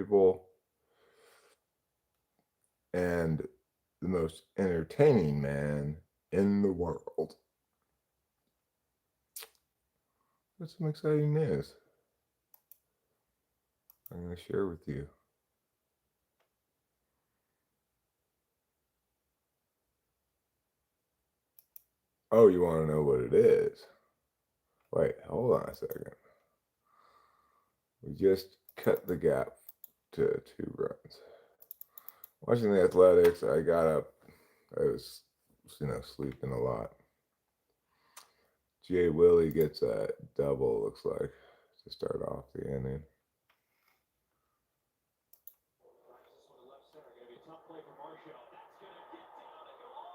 beautiful and the most entertaining man in the world. What's some exciting news I'm going to share with you? Oh, you want to know what it is? Wait, hold on a second. We just cut the gap to 2 runs. Watching the Athletics, I got up. I was, sleeping a lot. Jay Willie gets a double, looks like, to start off the inning.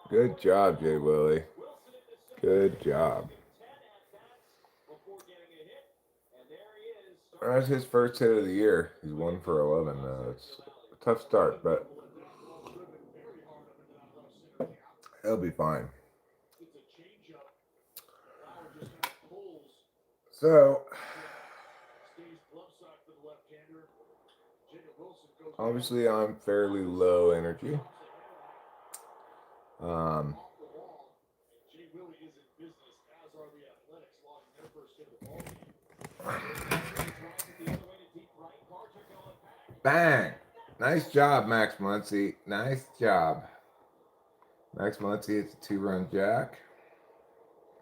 Good job, Jay Willie. Good job. That's his first hit of the year. He's 1 for 11. It's a tough start, but he'll be fine. So, obviously, I'm fairly low energy. Um, Bang! Nice job, Max Muncy. Nice job. Max Muncy, it's a 2-run jack.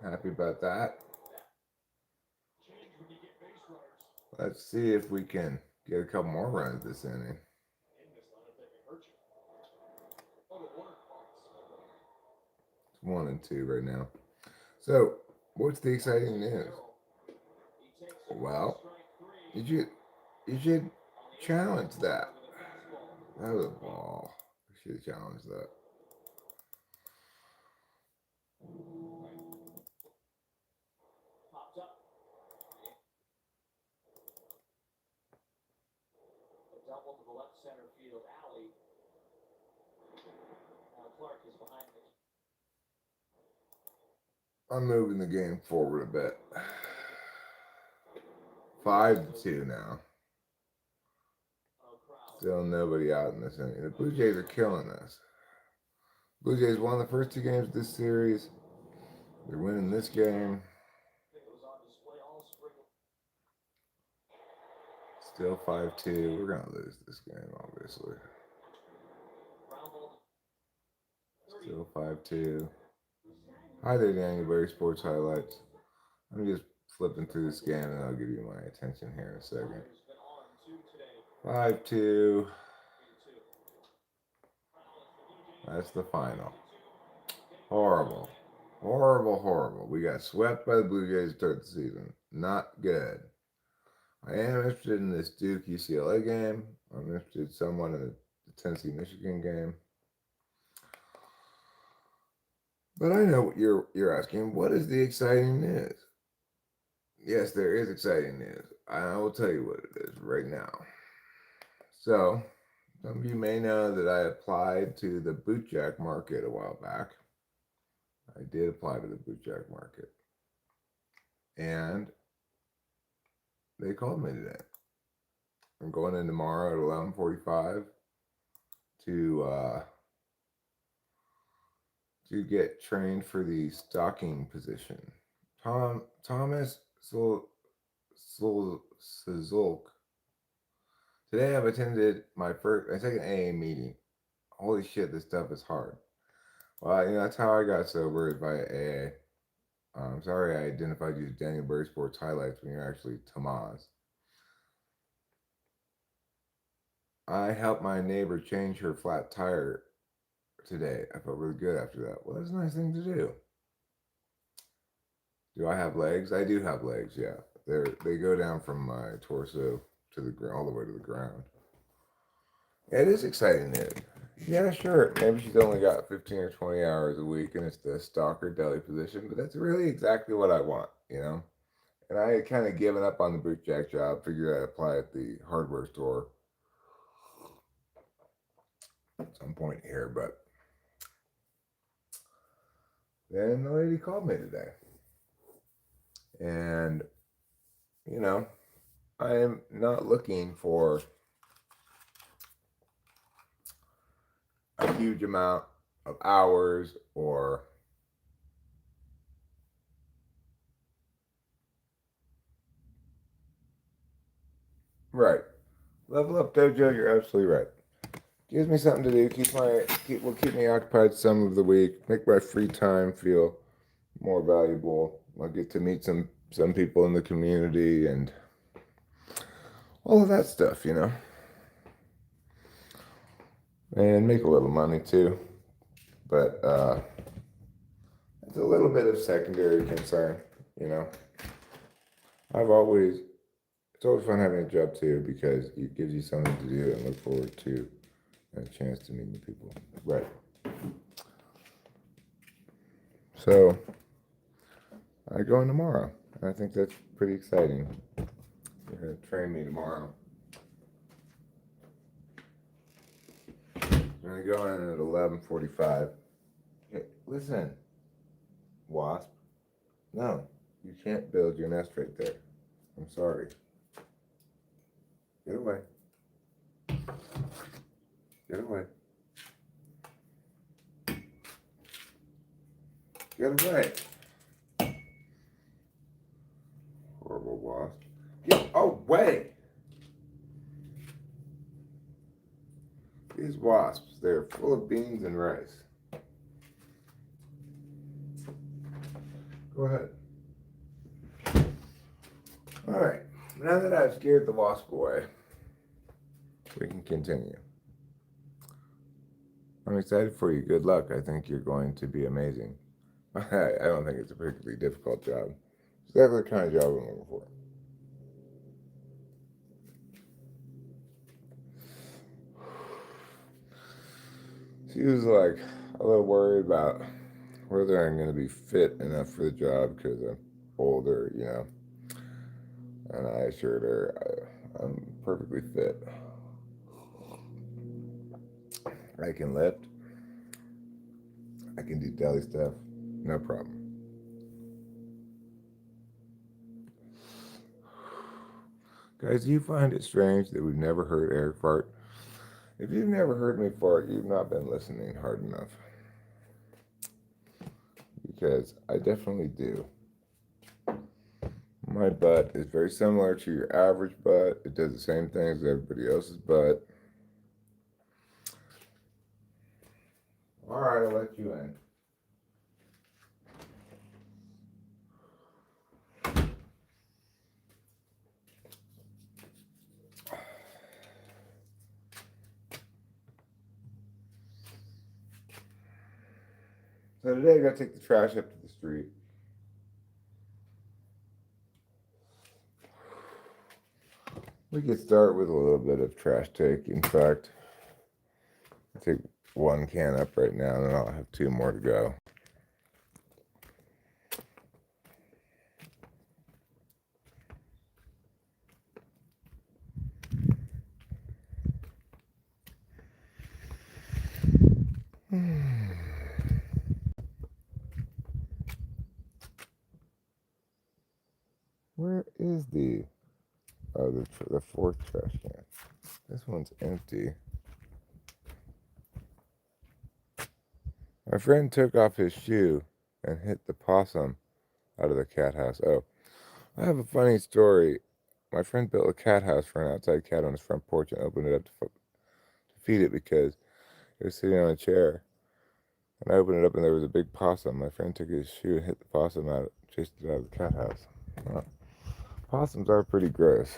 Happy about that. Let's see if we can get a couple more runs this inning. It's 1-2 right now. So, what's the exciting news? Well, you should challenge that. That was a ball. You should challenge that. I'm moving the game forward a bit. 5-2 now. Still nobody out in this inning. The Blue Jays are killing us. Blue Jays won the first 2 games of this series. They're winning this game. Still 5-2. We're going to lose this game, obviously. Still 5-2. Hi there, January Sports Highlights. I'm just flipping through this game and I'll give you my attention here in a second. 5-2. That's the final. Horrible. Horrible, horrible. We got swept by the Blue Jays to start the season. Not good. I am interested in this Duke UCLA game. I'm interested somewhat in the Tennessee Michigan game. But I know what you're asking. What is the exciting news? Yes, there is exciting news. I will tell you what it is right now. So, some of you may know that I applied to the bootjack market a while back. I did apply to the bootjack market. And they called me today. I'm going in tomorrow at 11:45 to get trained for the stocking position. Thomas Szulk. Today I've attended my second AA meeting. Holy shit, this stuff is hard. Well, that's how I got sober, is via AA. I'm sorry I identified you as Daniel Berry Sports Highlights when you're actually Tomas. I helped my neighbor change her flat tire today. I felt really good after that. Well, that's a nice thing to do. Do I have legs? I do have legs, yeah. They go down from my torso to the ground, all the way to the ground. It is exciting news. Yeah, sure. Maybe she's only got 15 or 20 hours a week and it's the stalker deli position, but that's really exactly what I want, And I had kind of given up on the bootjack job, figured I'd apply at the hardware store at some point here, but then the lady called me today. And, I am not looking for huge amount of hours or right. Level up dojo, you're absolutely right. Gives me something to do, will keep me occupied some of the week, make my free time feel more valuable. I get to meet some people in the community and all of that stuff, and make a little money too. But it's a little bit of secondary concern, you know. I've always It's always fun having a job too because it gives you something to do and look forward to and a chance to meet new people. Right. So I go in tomorrow. I think that's pretty exciting. You're gonna train me tomorrow. I'm gonna go in at 11:45. Hey, listen, wasp. No, you can't build your nest right there. I'm sorry. Get away. Get away. Get away. Horrible wasp. Get away. These wasps, they're full of beans and rice. Go ahead. All right. Now that I've scared the wasp away, we can continue. I'm excited for you. Good luck. I think you're going to be amazing. I don't think it's a particularly difficult job. It's exactly the kind of job I'm looking for. She was like a little worried about whether I'm going to be fit enough for the job because I'm older, And I assured her I'm perfectly fit. I can lift. I can do deli stuff. No problem. Guys, do you find it strange that we've never heard Eric fart? If you've never heard me fart, you've not been listening hard enough. Because I definitely do. My butt is very similar to your average butt. It does the same things as everybody else's butt. All right, I'll let you in. So today I gotta take the trash up to the street. We could start with a little bit of trash take. In fact, I take one can up right now, and then I'll have two more to go. Where is the fourth trash can? This one's empty. My friend took off his shoe and hit the possum out of the cat house. Oh, I have a funny story. My friend built a cat house for an outside cat on his front porch and opened it up to feed it because it was sitting on a chair. And I opened it up and there was a big possum. My friend took his shoe and hit the possum out, chased it out of the cat house. Well, possums are pretty gross.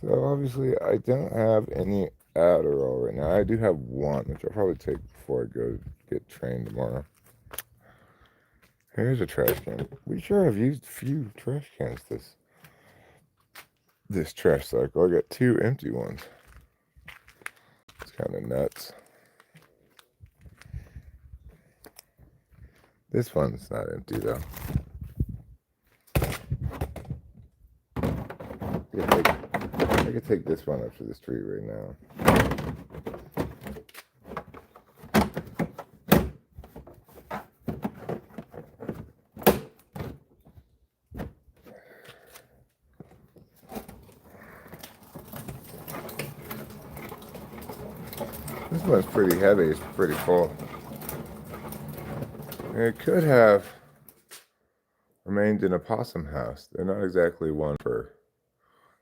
So obviously I don't have any Adderall right now. I do have one, which I'll probably take before I go get trained tomorrow. Here's a trash can. We sure have used a few trash cans this trash cycle. I got two empty ones. It's kind of nuts. This one's not empty though. I could take this one up to the street right now. This one's pretty heavy. It's pretty full. And it could have remained in a possum house. They're not exactly they're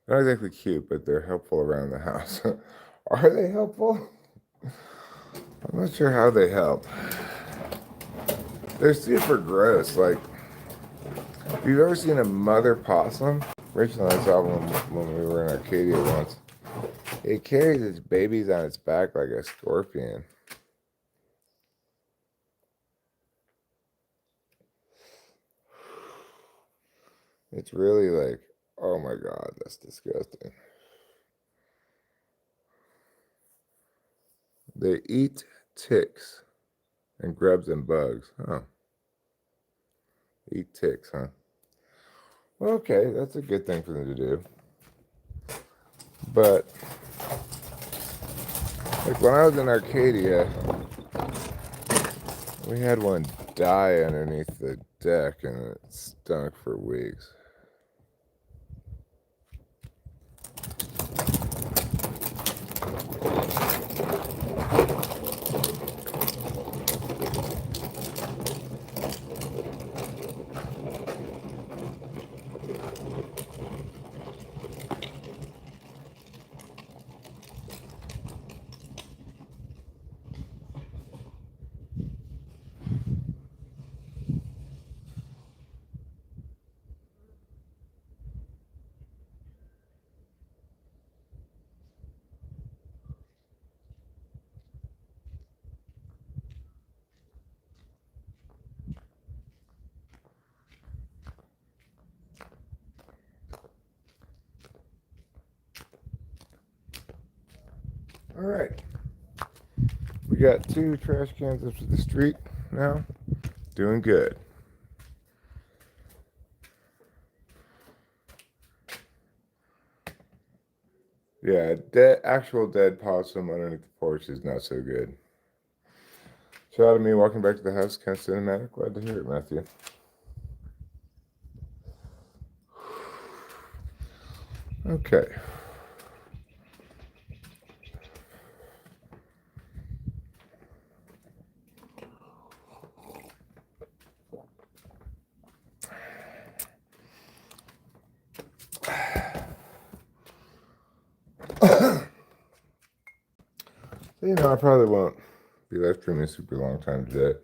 not exactly cute, but they're helpful around the house. Are they helpful? I'm not sure how they help. They're super gross. Like, if you've ever seen a mother possum, Rachel and I saw one when we were in Arcadia once. It carries its babies on its back like a scorpion. It's really like, oh my God, that's disgusting. They eat ticks and grubs and bugs. Huh. Eat ticks, huh? Well, okay, that's a good thing for them to do. But, like when I was in Arcadia, we had one die underneath the deck and it stunk for weeks. All right. We got 2 trash cans up to the street now. Doing good. Yeah, actual dead possum underneath the porch is not so good. Shout out to me walking back to the house, kind of cinematic. Glad to hear it, Matthew. Okay. I probably won't be live streaming a super long time today.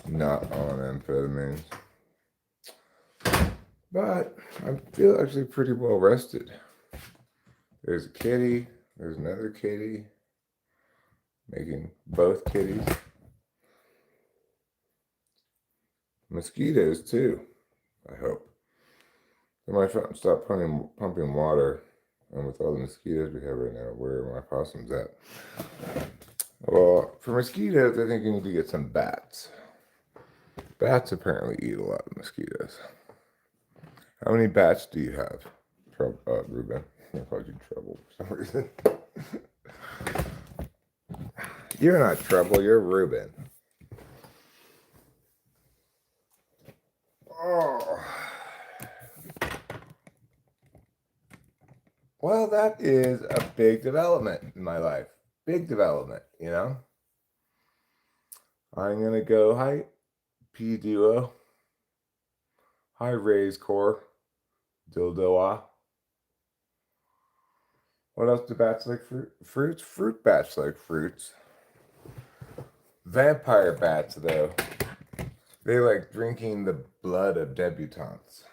Not on amphetamines. But I feel actually pretty well rested. There's a kitty. There's another kitty. Making both kitties. Mosquitoes too, I hope. They might stop pumping water. And with all the mosquitoes we have right now, where are my possums at? Well, for mosquitoes, I think you need to get some bats. Bats apparently eat a lot of mosquitoes. How many bats do you have? Ruben. I called you Trouble for some reason. You're not Trouble, you're Ruben. Oh. Well, that is a big development in my life. Big development, I'm going to go high P duo, high raise core, dildoa. What else do bats like? Fruits? Fruit bats like fruits. Vampire bats, though, they like drinking the blood of debutantes.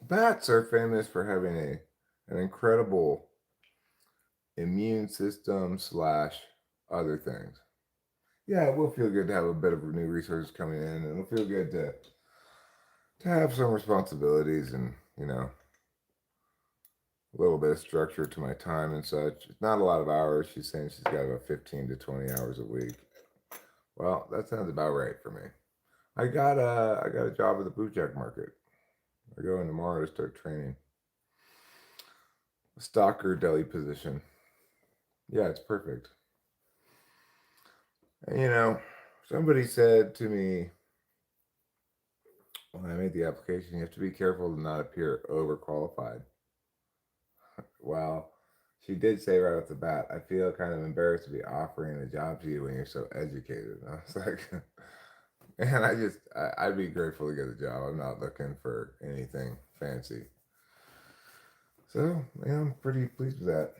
Bats are famous for having an incredible immune system / other things. Yeah, it will feel good to have a bit of new resources coming in, and it'll feel good to have some responsibilities and, a little bit of structure to my time and such. It's not a lot of hours. She's saying she's got about 15 to 20 hours a week. Well, that sounds about right for me. I got a job at the bootjack market. I go in tomorrow to start training. A stalker deli position. Yeah, it's perfect. And somebody said to me, when I made the application, you have to be careful to not appear overqualified. Well, she did say right off the bat, I feel kind of embarrassed to be offering a job to you when you're so educated. And I was like, man, I'd be grateful to get a job. I'm not looking for anything fancy. So, yeah, I'm pretty pleased with that.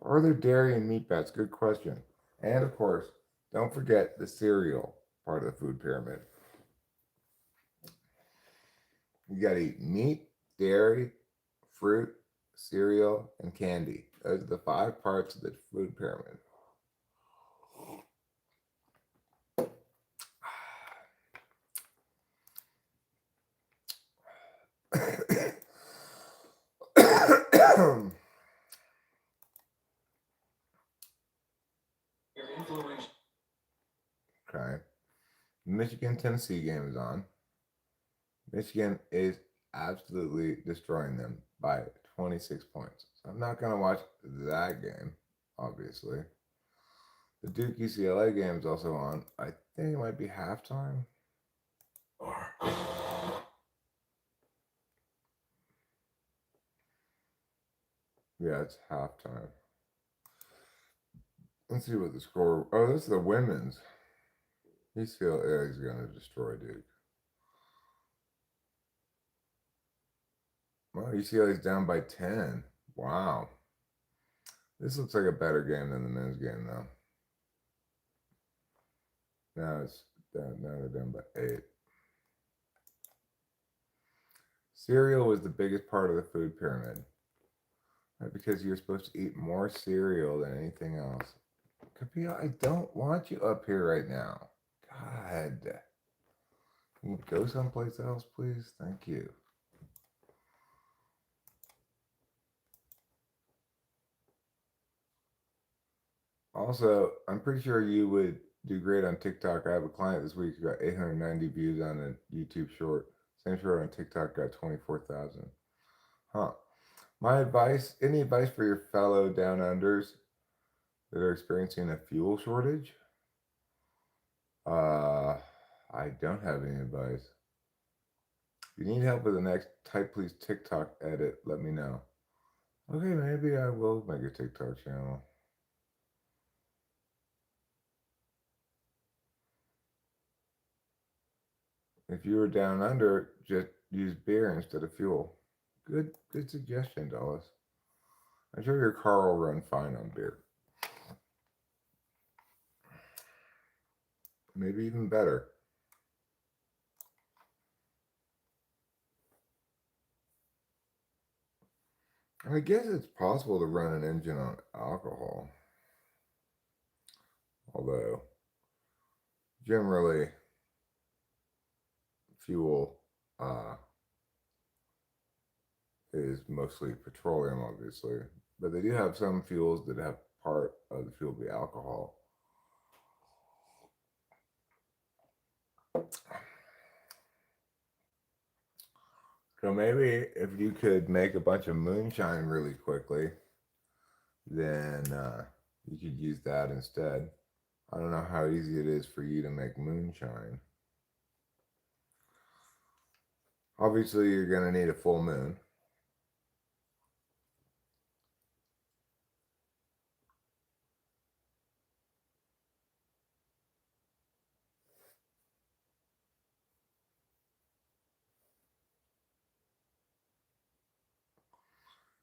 Are there dairy and meat fats? Good question. And of course, don't forget the cereal part of the food pyramid. You got to eat meat, dairy, fruit, cereal, and candy. Those are the five parts of the food pyramid. Okay. Michigan Tennessee game is on. Michigan is absolutely destroying them by 26 points. So I'm not going to watch that game, obviously. The Duke UCLA game is also on. I think it might be halftime. Yeah, it's halftime. Let's see what the score. Oh, this is the women's. UCLA is going to destroy Duke. Well, UCLA is down by 10. Wow. This looks like a better game than the men's game, though. Now it's down. Now they're down by 8. Cereal was the biggest part of the food pyramid, right? Because you're supposed to eat more cereal than anything else. Kapil, I don't want you up here right now. God. Can you go someplace else, please? Thank you. Also, I'm pretty sure you would do great on TikTok. I have a client this week who got 890 views on a YouTube short. Same short on TikTok got 24,000. Huh. My advice, any advice for your fellow down unders that are experiencing a fuel shortage? Uh, I don't have any advice. If you need help with the next Type Please TikTok edit, let me know. Okay, maybe I will make a TikTok channel. If you were down under, just use beer instead of fuel. Good suggestion, Dallas. I'm sure your car will run fine on beer. Maybe even better. I guess it's possible to run an engine on alcohol. Although, generally, fuel is mostly petroleum, obviously. But they do have some fuels that have part of the fuel be alcohol. So maybe if you could make a bunch of moonshine really quickly, then you could use that instead. I don't know how easy it is for you to make moonshine. Obviously, you're going to need a full moon.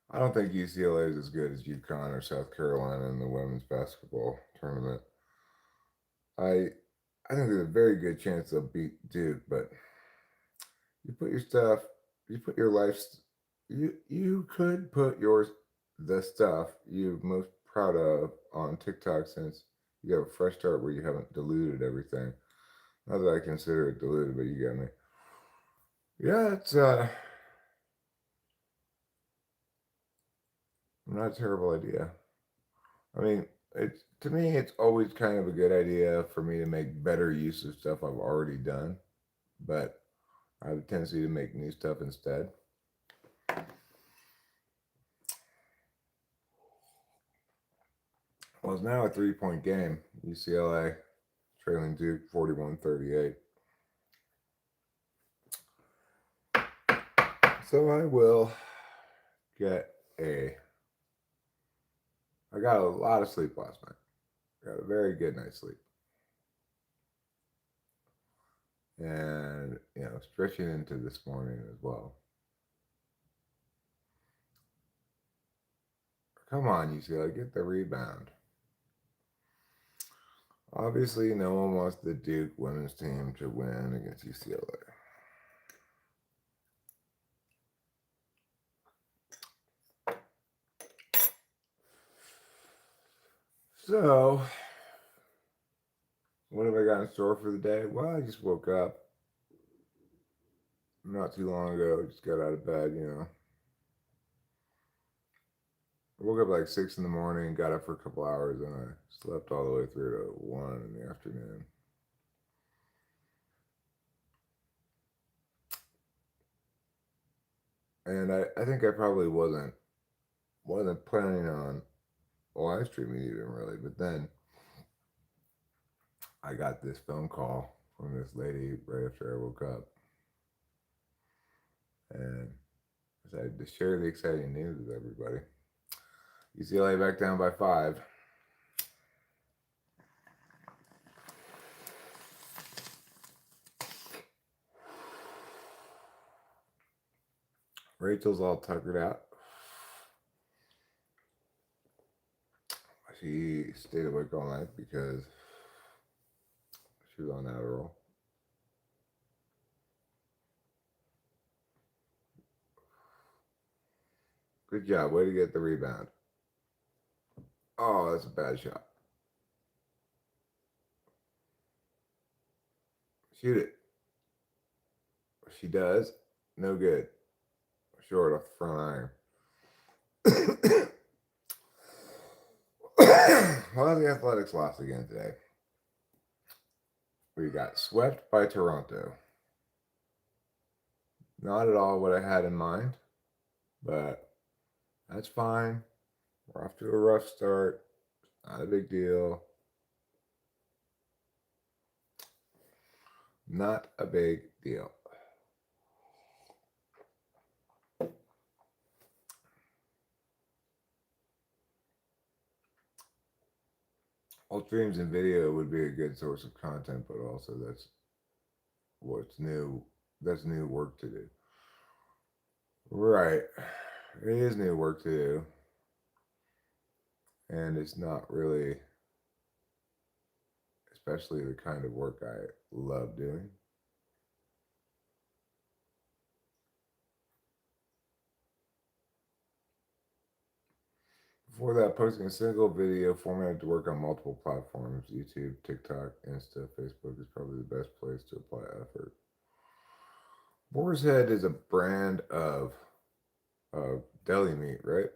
I don't think UCLA is as good as UConn or South Carolina in the women's basketball tournament. I I think there's a very good chance they'll beat Duke, but you put your stuff, you put your life, you could put the stuff you're most proud of on TikTok since you have a fresh start where you haven't diluted everything. Not that I consider it diluted, but you get me. Yeah, it's not a terrible idea. I mean, it's to me, it's always kind of a good idea for me to make better use of stuff I've already done, but I have a tendency to make new stuff instead. Well, it's now a 3-point game. UCLA trailing Duke 41-38. So I will get a. I got a lot of sleep last night. Got a very good night's sleep. And, stretching into this morning as well. Come on, UCLA, get the rebound. Obviously, no one wants the Duke women's team to win against UCLA. So, what have I got in store for the day? Well, I just woke up not too long ago. Just got out of bed. I woke up like 6 in the morning, got up for a couple hours, and I slept all the way through to 1 in the afternoon. And I think I probably wasn't planning on live streaming even really, but then I got this phone call from this lady right after I woke up, and I decided to share the exciting news with everybody. UCLA back down by 5. Rachel's all tuckered out. She stayed awake all night because she was on Adderall. Good job. Way to get the rebound. Oh, that's a bad shot. Shoot it. She does. No good. Short off the front iron. Well, the Athletics lost again today. We got swept by Toronto. Not at all what I had in mind, but that's fine. We're off to a rough start. Not a big deal. Not a big deal. All streams and video would be a good source of content, but also that's what's new. That's new work to do. Right. It is new work to do. And it's not really, especially the kind of work I love doing. Before that, posting a single video formatted to work on multiple platforms, YouTube, TikTok, Insta, Facebook is probably the best place to apply effort. Boar's Head is a brand of deli meat, right?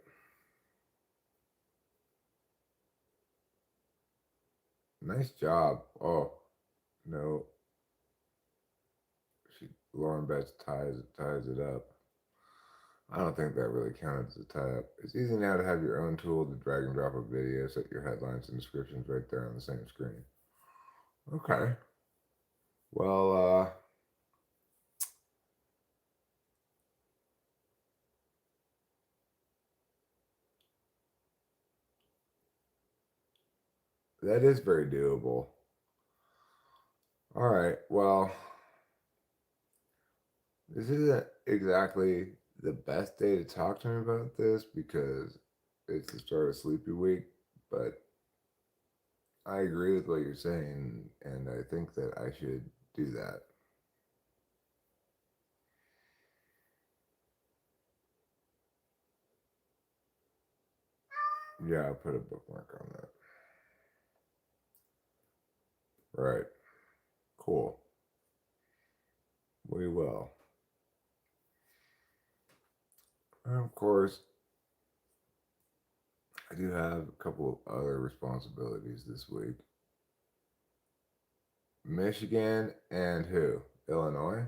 Nice job. Oh, no. Lauren Betts ties it up. I don't think that really counted as a tie up. It's easy now to have your own tool to drag and drop a video, set your headlines and descriptions right there on the same screen. Okay. Well, that is very doable. All right. Well, this isn't exactly the best day to talk to me about this because it's the start of Sleepy Week, but I agree with what you're saying, and I think that I should do that. Yeah, I'll put a bookmark on that. Right. Cool. We will. And of course, I do have a couple of other responsibilities this week. Michigan and who? Illinois?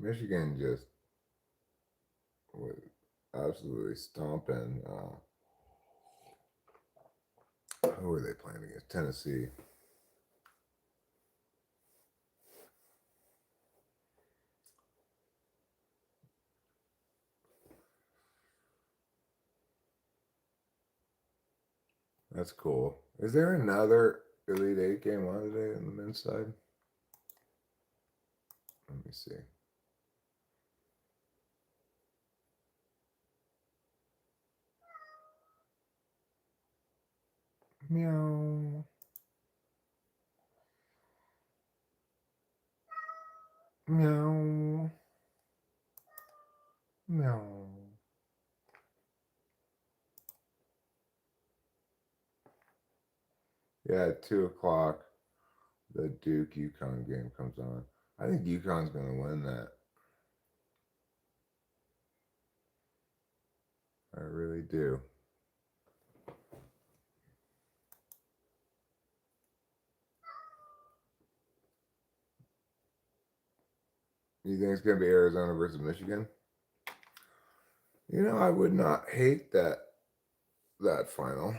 Michigan just with absolutely stomping. Who were they playing against? Tennessee. That's cool. Is there another Elite Eight game on today on the men's side? Let me see. Meow. Meow. Meow. Yeah, at 2 o'clock, the Duke UConn game comes on. I think UConn's going to win that. I really do. You think it's going to be Arizona versus Michigan? I would not hate that final.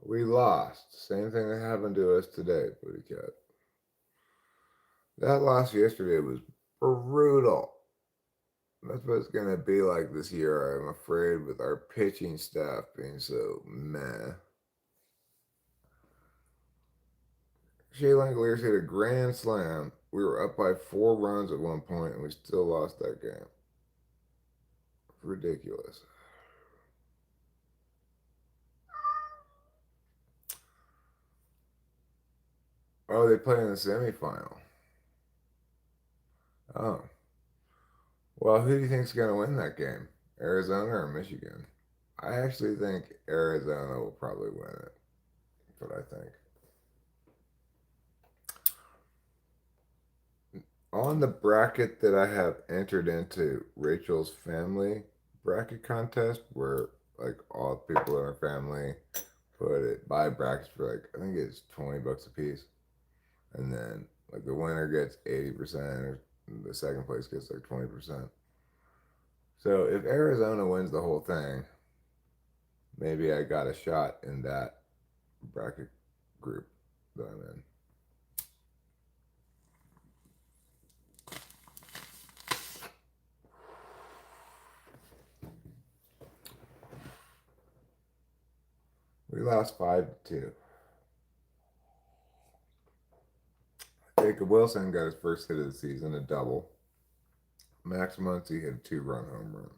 We lost. Same thing that happened to us today, Booty Cat. That loss yesterday was brutal. That's what it's going to be like this year, I'm afraid, with our pitching staff being so meh. Shea Langoliers hit a grand slam. We were up by 4 runs at one point, and we still lost that game. Ridiculous. Oh, they play in the semifinal. Oh. Well, who do you think's going to win that game? Arizona or Michigan? I actually think Arizona will probably win it. That's what I think. On the bracket that I have entered into, Rachel's family bracket contest, where like all the people in her family buy brackets for like, I think it's $20 a piece. And then like the winner gets 80%, or the second place gets like 20%. So if Arizona wins the whole thing, maybe I got a shot in that bracket group that I'm in. We lost 5-2. Jacob Wilson got his first hit of the season, a double. Max Muncy hit a 2-run home run.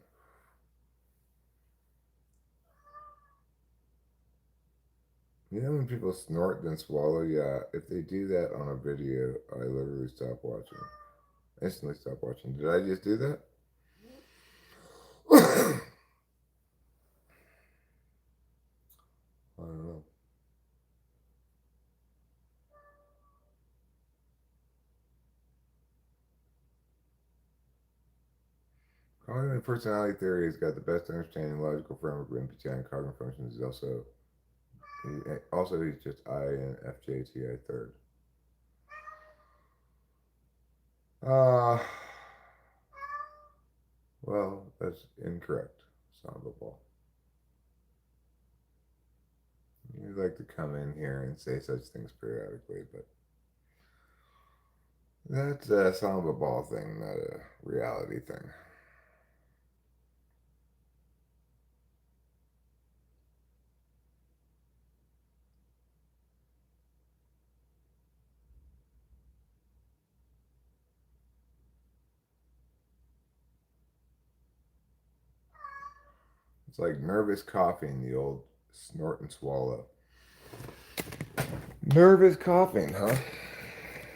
You know when people snort then swallow? Yeah, if they do that on a video, I literally stop watching. Instantly stop watching. Did I just do that? I don't know. Cognitive personality theory has got the best understanding, logical framework of MBTI and cognitive functions. He's just INFJTI third. Uh well, that's incorrect. Samba ball. You like to come in here and say such things periodically, but that's a samba ball thing, not a reality thing. It's like nervous coughing, the old snort and swallow. Nervous coughing, huh?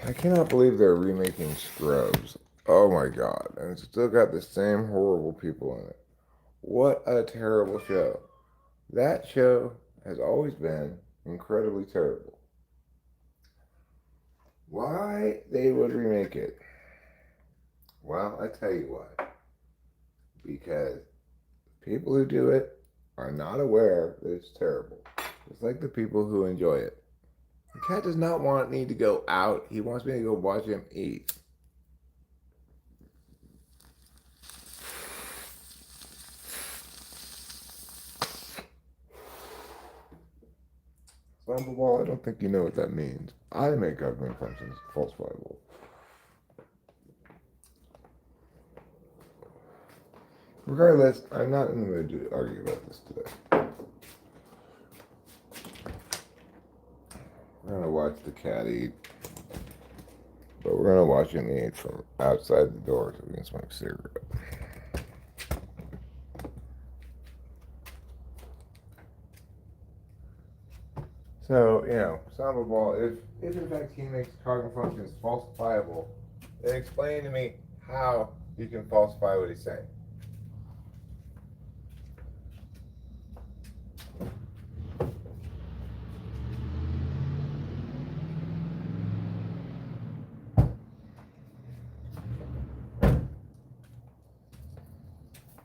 I cannot believe they're remaking Scrubs. Oh my god. And it's still got the same horrible people in it. What a terrible show. That show has always been incredibly terrible. Why they would remake it? Well, I tell you why. Because people who do it are not aware that it's terrible. It's like the people who enjoy it. cat does not want me to go out. He wants me to go watch him eat. Well, I don't think you know what that means. I make cognitive functions falsifiable. Regardless, I'm not in the mood to argue about this today. We're gonna watch the cat eat, but we're gonna watch him eat from outside the door so we can smoke a cigarette. So, Sambal, if in fact he makes cognitive functions falsifiable, then explain to me how you can falsify what he's saying.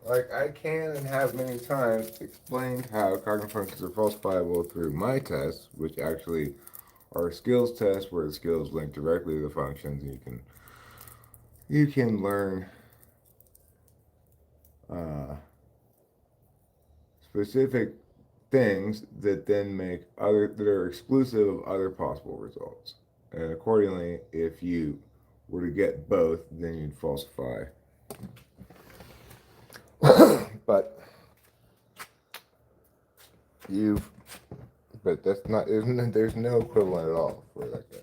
Like, I can and have many times explained how cognitive functions are falsifiable through my tests, which actually are skills tests where the skills link directly to the functions, and you can learn specific things that then make other that are exclusive of other possible results. And accordingly, if you were to get both, then you'd falsify. but you've but that's not there's no equivalent at all for that guy.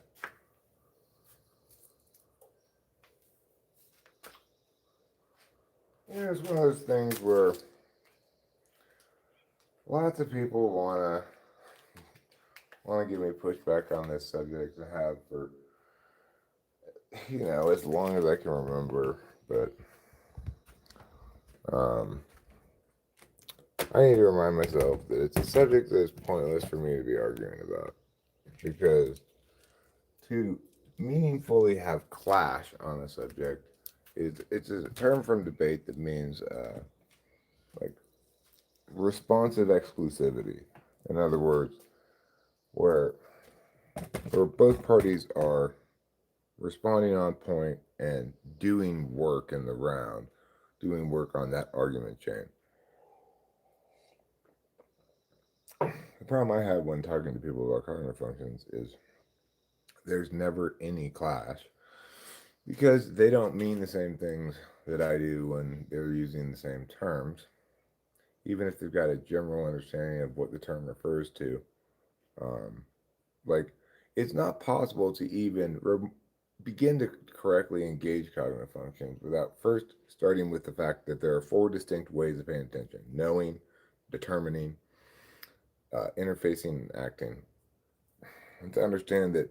It's one of those things where lots of people wanna give me pushback on this subject and have for as long as I can remember. But I need to remind myself that it's a subject that is pointless for me to be arguing about, because to meaningfully have clash on a subject it's a term from debate that means like responsive exclusivity. In other words, where both parties are responding on point and doing work in the round, doing work on that argument chain. The problem I have when talking to people about cognitive functions is there's never any clash because they don't mean the same things that I do when they're using the same terms, even if they've got a general understanding of what the term refers to. Um, like, it's not possible to even begin to correctly engage cognitive functions without first starting with the fact that there are four distinct ways of paying attention: knowing, determining, interfacing, and acting. And to understand that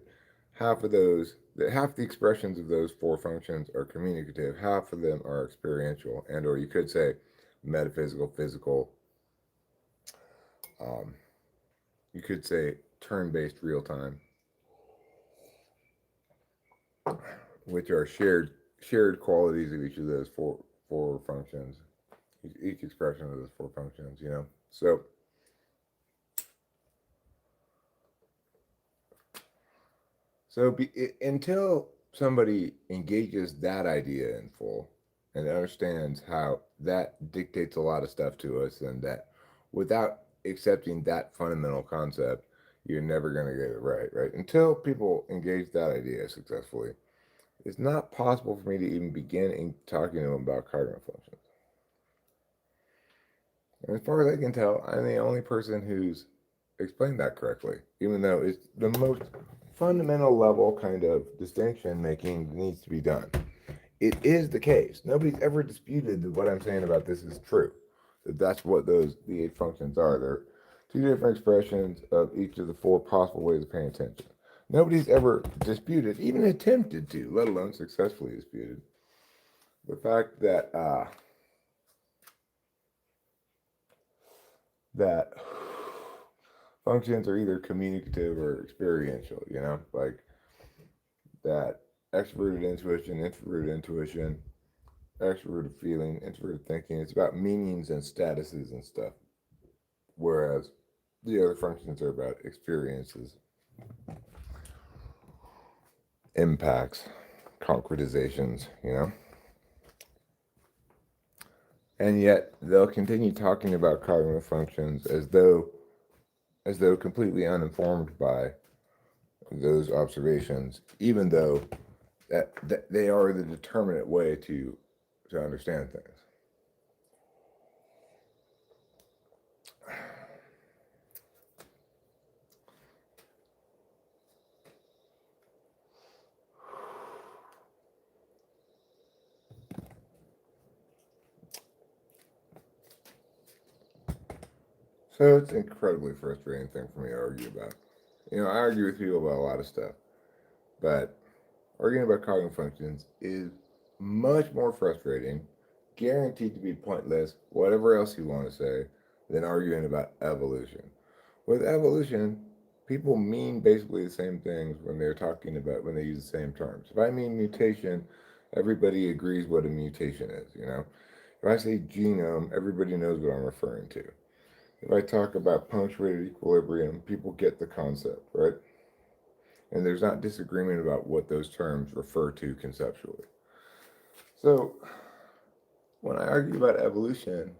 half the expressions of those four functions are communicative, half of them are experiential, and or you could say metaphysical, physical. Um, you could say turn-based real time, which are shared qualities of each of those four functions, each expression of those four functions. Until somebody engages that idea in full and understands how that dictates a lot of stuff to us, and that without accepting that fundamental concept, you're never going to get it right, right? Until people engage that idea successfully, it's not possible for me to even begin talking to them about cognitive functions. And as far as I can tell, I'm the only person who's explained that correctly, even though it's the most fundamental level kind of distinction making that needs to be done. It is the case. Nobody's ever disputed that what I'm saying about this is true. That's what the eight functions are. They're two different expressions of each of the four possible ways of paying attention. Nobody's ever disputed, even attempted to, let alone successfully disputed, the fact that functions are either communicative or experiential, like that extroverted intuition, introverted intuition, extroverted feeling, introverted thinking. It's about meanings and statuses and stuff, whereas the other functions are about experiences. impacts, concretizations, and yet they'll continue talking about cognitive functions as though completely uninformed by those observations, even though that they are the determinate way to understand things. So it's an incredibly frustrating thing for me to argue about. I argue with people about a lot of stuff, but arguing about cognitive functions is much more frustrating, guaranteed to be pointless, whatever else you want to say, than arguing about evolution. With evolution, people mean basically the same things when they use the same terms. If I mean mutation, everybody agrees what a mutation is. If I say genome, everybody knows what I'm referring to. If I talk about punctuated equilibrium, people get the concept, right? And there's not disagreement about what those terms refer to conceptually. So when I argue about evolution,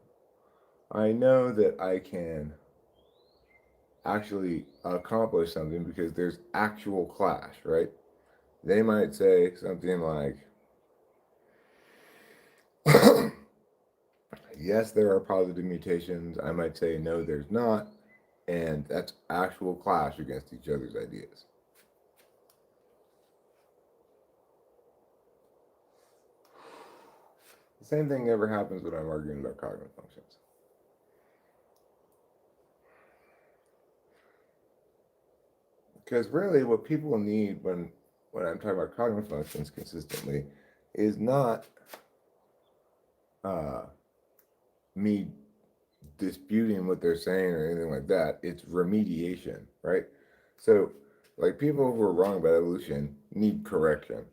I know that I can actually accomplish something because there's actual clash, right? They might say something like, yes, there are positive mutations. I might say, no, there's not. And that's actual clash against each other's ideas. The same thing never happens when I'm arguing about cognitive functions. Because really, what people need when I'm talking about cognitive functions consistently is not uh, me disputing what they're saying or anything like that. It's remediation, right? So, like people who are wrong about evolution need correction.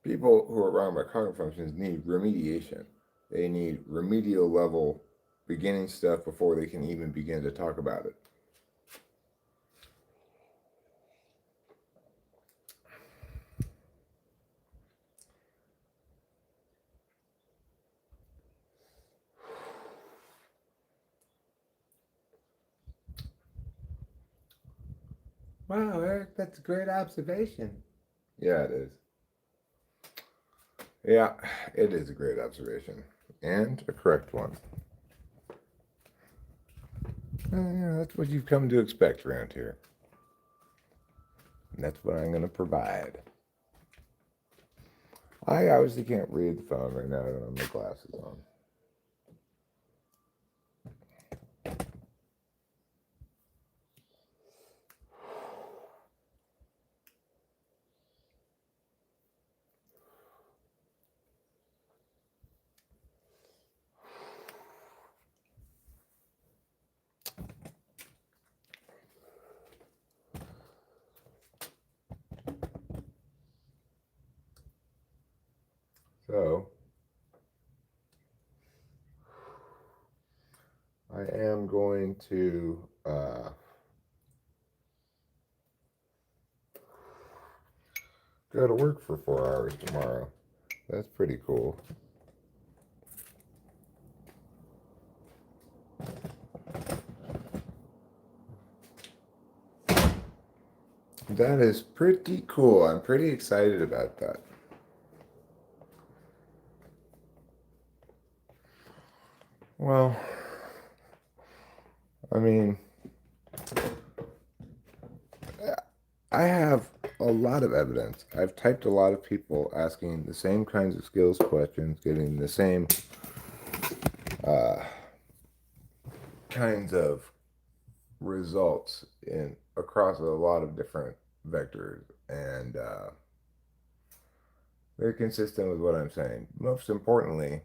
People who are wrong about cognitive functions need remediation. They need remedial level beginning stuff before they can even begin to talk about it. Wow, Eric, that's a great observation. Yeah, it is. Yeah, it is a great observation and a correct one. That's what you've come to expect around here. And that's what I'm going to provide. I obviously can't read the phone right now. I don't have my glasses on. So, I am going to go to work for 4 hours tomorrow. That's pretty cool. That is pretty cool. I'm pretty excited about that. Well, I mean, I have a lot of evidence. I've typed a lot of people asking the same kinds of skills questions, getting the same uh, kinds of results in across a lot of different vectors, and they're consistent with what I'm saying. Most importantly,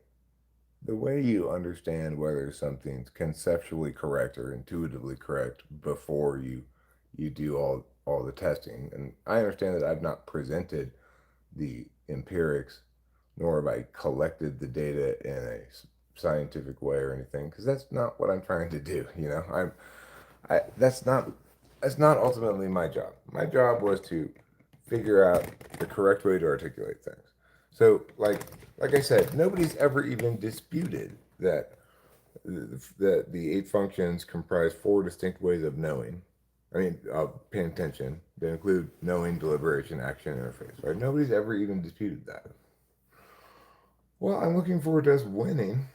the way you understand whether something's conceptually correct or intuitively correct before you do all the testing. And I understand that I've not presented the empirics, nor have I collected the data in a scientific way or anything, because that's not what I'm trying to do. I that's not ultimately my job. My job was to figure out the correct way to articulate things. So, like I said, nobody's ever even disputed that the eight functions comprise four distinct ways of knowing. I mean, of paying attention. They include knowing, deliberation, action, interface. Right? Nobody's ever even disputed that. Well, I'm looking forward to us winning.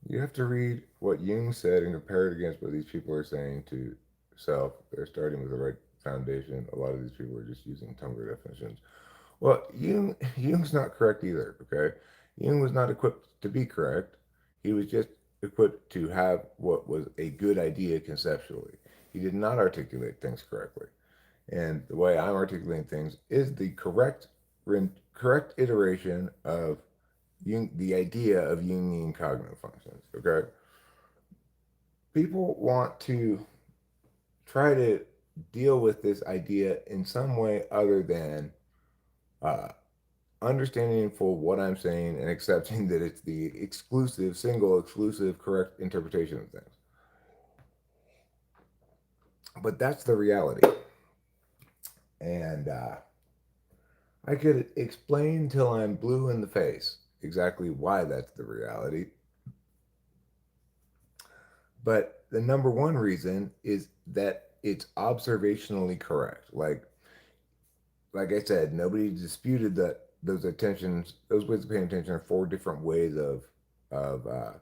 You have to read what Jung said and compare it against what these people are saying to self. They're starting with the right foundation. A lot of these people are just using Tumblr definitions. Well, Jung's not correct either. Okay, Jung was not equipped to be correct. He was just equipped to have what was a good idea conceptually. He did not articulate things correctly, and the way I'm articulating things is the correct iteration of the idea of Jungian cognitive functions. Okay, people want to try to deal with this idea in some way other than uh, understanding in full what I'm saying and accepting that it's the single exclusive, correct interpretation of things. But that's the reality. And I could explain till I'm blue in the face exactly why that's the reality. But the number one reason is that it's observationally correct. Like I said, nobody disputed that those ways of paying attention are four different ways of uh,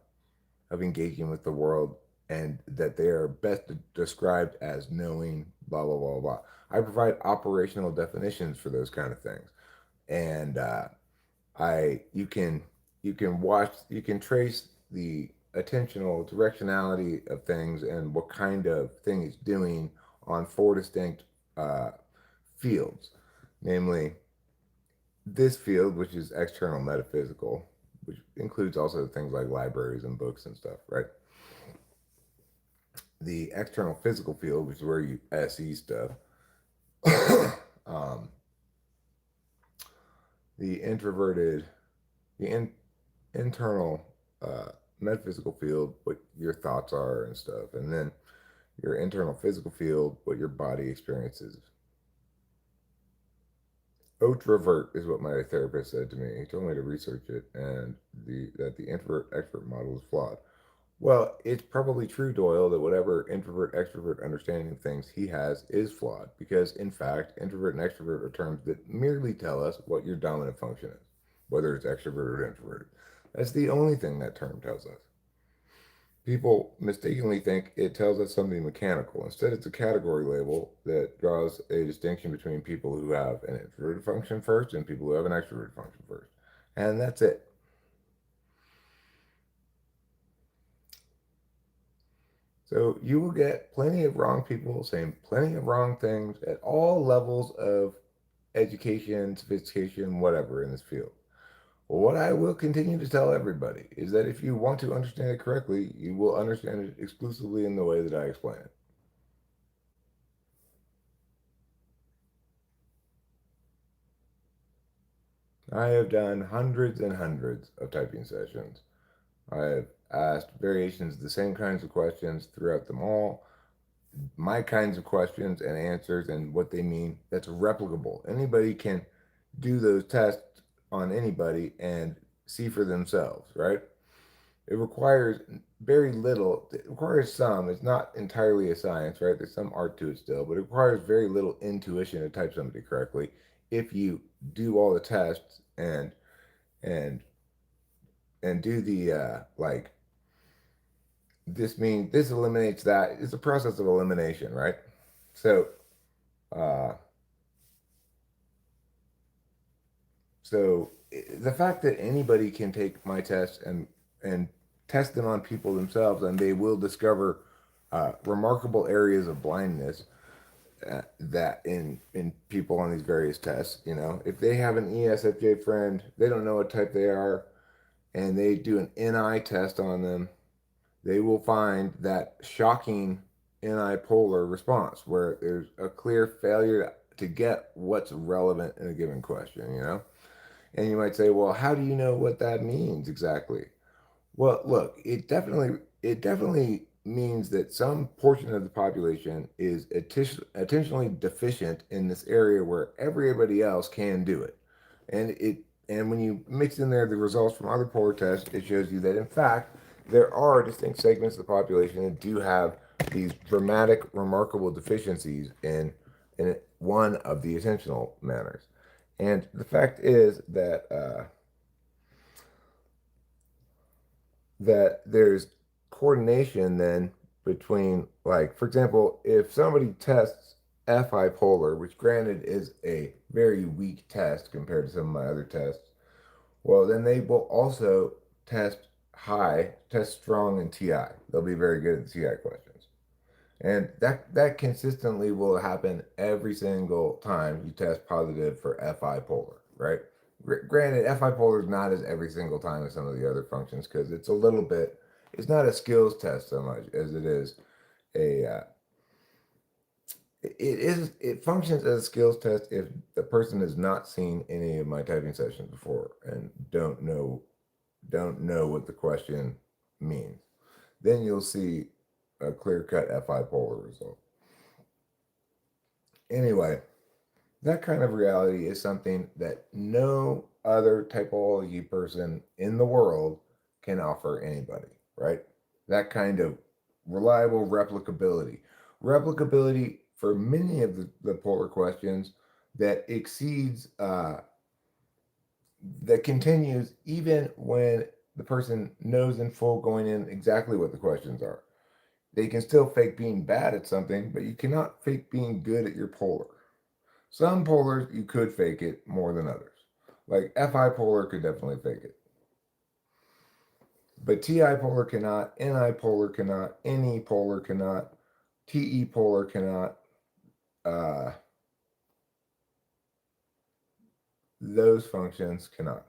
of engaging with the world, and that they are best described as knowing blah blah blah blah. I provide operational definitions for those kind of things, and I you can trace the attentional directionality of things and what kind of thing it's doing on four distinct uh, fields, namely this field, which is external metaphysical, which includes also things like libraries and books and stuff, right? The external physical field, which is where you SE stuff, um, the introverted, the internal metaphysical field, what your thoughts are and stuff, and then your internal physical field, what your body experiences. Introvert is what my therapist said to me. He told me to research it, and that the introvert extrovert model is flawed. Well, it's probably true, Doyle, that whatever introvert extrovert understanding of things he has is flawed because, in fact, introvert and extrovert are terms that merely tell us what your dominant function is, whether it's extroverted or introverted. That's the only thing that term tells us. People mistakenly think it tells us something mechanical. Instead, it's a category label that draws a distinction between people who have an introverted function first and people who have an extroverted function first. And that's it. So you will get plenty of wrong people saying plenty of wrong things at all levels of education, sophistication, whatever in this field. Well, what I will continue to tell everybody is that if you want to understand it correctly, you will understand it exclusively in the way that I explain it. I have done hundreds and hundreds of typing sessions. I have asked variations of the same kinds of questions throughout them all, my kinds of questions and answers and what they mean that's replicable. Anybody can do those tests on anybody and see for themselves, right? It requires very little. It requires some. It's not entirely a science, right? There's some art to it still, but it requires very little intuition to type somebody correctly if you do all the tests and and do the this eliminates that. It's a process of elimination, right? So uh, the fact that anybody can take my tests and test them on people themselves, and they will discover remarkable areas of blindness that in people on these various tests. You know, if they have an ESFJ friend, they don't know what type they are, and they do an NI test on them, they will find that shocking NI polar response where there's a clear failure to get what's relevant in a given question. You know. And you might say, well, how do you know what that means exactly? Well, look, it definitely means that some portion of the population is attentionally deficient in this area where everybody else can do it. And when you mix in there the results from other polar tests, it shows you that in fact there are distinct segments of the population that do have these dramatic, remarkable deficiencies in one of the attentional manners. And the fact is that there's coordination then between, like, for example, if somebody tests FI polar, which granted is a very weak test compared to some of my other tests, well, then they will also test test strong in TI. They'll be very good at the TI questions. And that consistently will happen every single time you test positive for FI polar, right? Granted, FI polar is not as every single time as some of the other functions because it's a little bit, it's not a skills test so much as it is a, it functions as a skills test if the person has not seen any of my typing sessions before and don't know what the question means. Then you'll see a clear cut FI polar result. Anyway, that kind of reality is something that no other typology person in the world can offer anybody, right? That kind of reliable replicability. Replicability for many of the polar questions that exceeds, that continues even when the person knows in full going in exactly what the questions are. They can still fake being bad at something, but you cannot fake being good at your polar. Some polars you could fake it more than others. Like FI polar could definitely fake it. But TI polar cannot, NI polar cannot, NE polar cannot, TE polar cannot. Uh, those functions cannot.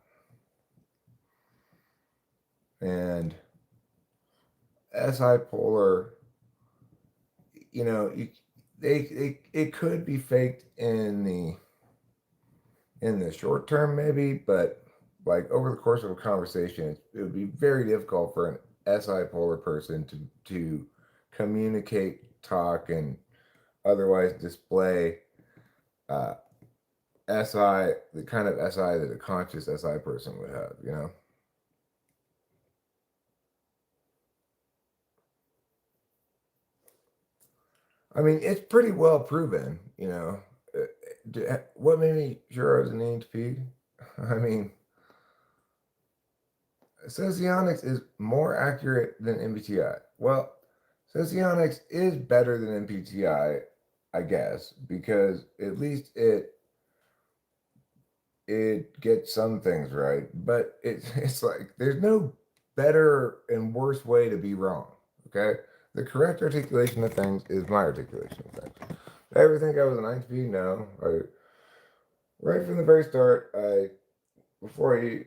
And SI polar, you know, it could be faked in the short term maybe, but like over the course of a conversation, it would be very difficult for an SI polar person to communicate, talk, and otherwise display uh, SI, the kind of SI that a conscious SI person would have, you know? I mean, it's pretty well proven, you know. What made me sure I was an ENTP? I mean, socionics is more accurate than MBTI. Well, socionics is better than MBTI, I guess, because at least it gets some things right, but it's like there's no better and worse way to be wrong. Okay, the correct articulation of things is my articulation of things. Did I ever think I was an INTP? No. Right from the very start, before I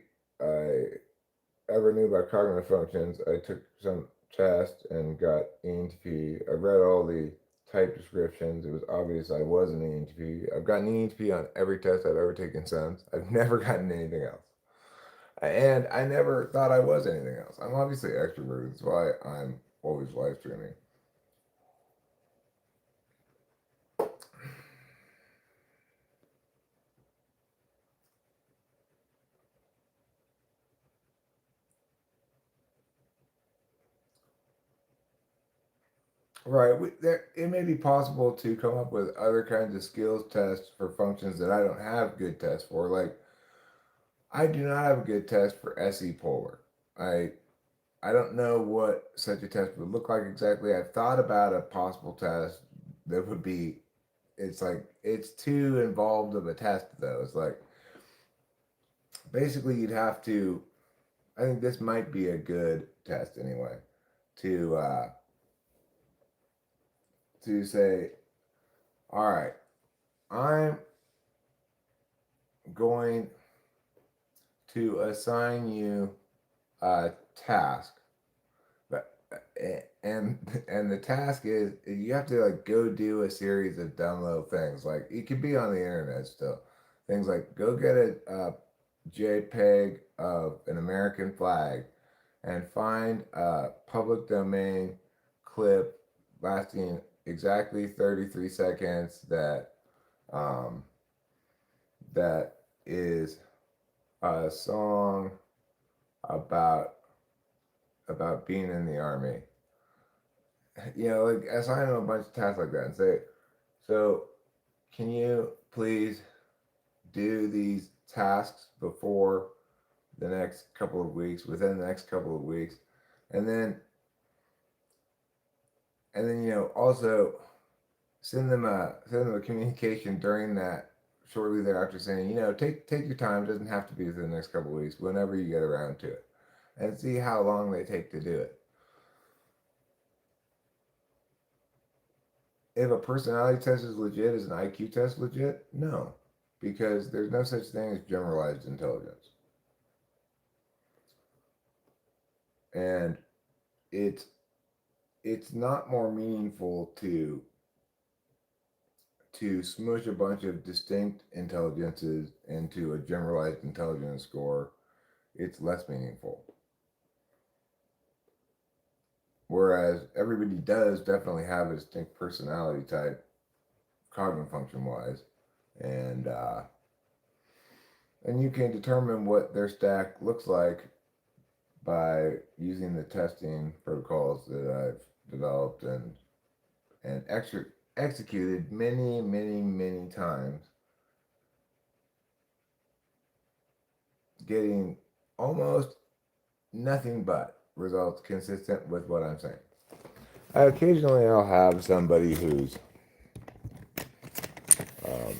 ever knew about cognitive functions, I took some test and got ENTP. I read all the type descriptions. It was obvious I was an ENTP. I've gotten ENTP on every test I've ever taken since. I've never gotten anything else. And I never thought I was anything else. I'm obviously extroverted. That's why I'm always live streaming. Right. It may be possible to come up with other kinds of skills tests for functions that I don't have good tests for. Like, I do not have a good test for SE polar. I I don't know what such a test would look like exactly. I've thought about a possible test that would be. It's like it's too involved of a test though. It's like basically you'd have to. I think this might be a good test anyway. To to say, all right, I'm going to assign you a task, but and the task is you have to like go do a series of dumb little things. Like it could be on the internet still. Things like go get a JPEG of an American flag and find a public domain clip lasting exactly 33 seconds um, that is a song about being in the army. Like assign them a bunch of tasks like that and say, so can you please do these tasks before the next couple of weeks, within the next couple of weeks, and then also send them a communication during that shortly thereafter saying, take your time. It doesn't have to be within the next couple of weeks, whenever you get around to it, and see how long they take to do it. If a personality test is legit, is an IQ test legit? No, because there's no such thing as generalized intelligence, and it's it's not more meaningful to smush a bunch of distinct intelligences into a generalized intelligence score. It's less meaningful. Whereas everybody does definitely have a distinct personality type, cognitive function wise, and and you can determine what their stack looks like by using the testing protocols that I've developed and executed many, many, many times, getting almost nothing but results consistent with what I'm saying. Occasionally, I'll have somebody um,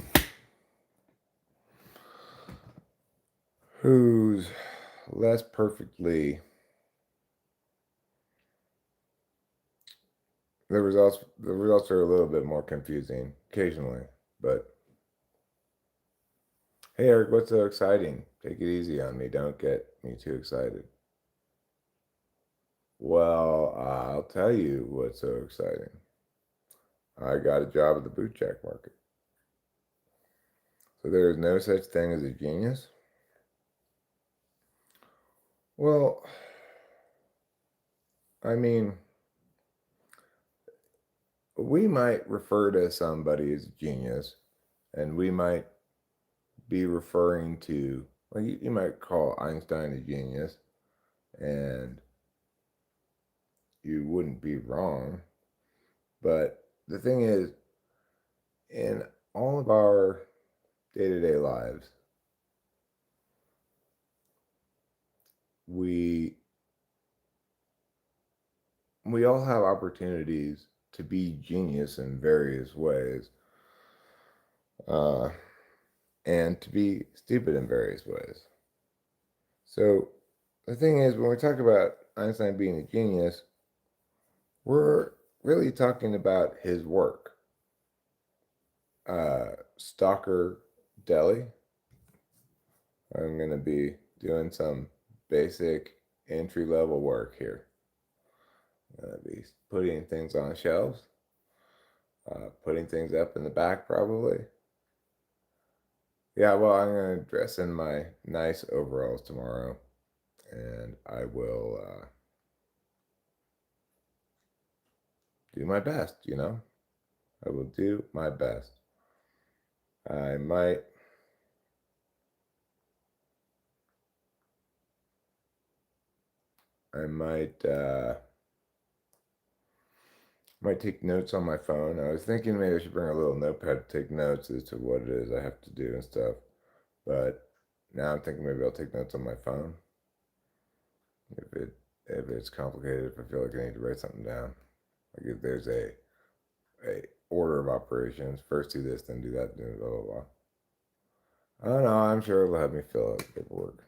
who's less perfectly. The results are a little bit more confusing occasionally, but hey, Eric, what's so exciting? Take it easy on me. Don't get me too excited. Well, I'll tell you what's so exciting. I got a job at the boot jack market. So there is no such thing as a genius? Well, I mean, we might refer to somebody as a genius, and we might be referring to, like, you might call Einstein a genius, and you wouldn't be wrong. But the thing is, in all of our day to day lives, we we all have opportunities to be genius in various ways, uh, and to be stupid in various ways. So the thing is, when we talk about Einstein being a genius, we're really talking about his work. Stalker Deli. I'm going to be doing some basic entry level work here. I'm going to be putting things on shelves, putting things up in the back probably. Yeah, well, I'm going to dress in my nice overalls tomorrow, and I will do my best. I will do my best. I might I might take notes on my phone. I was thinking maybe I should bring a little notepad to take notes as to what it is I have to do and stuff. But now I'm thinking maybe I'll take notes on my phone. If it's complicated, if I feel like I need to write something down. Like if there's a order of operations, first do this, then do that, then blah blah blah. I don't know, I'm sure it'll help me fill out the paperwork.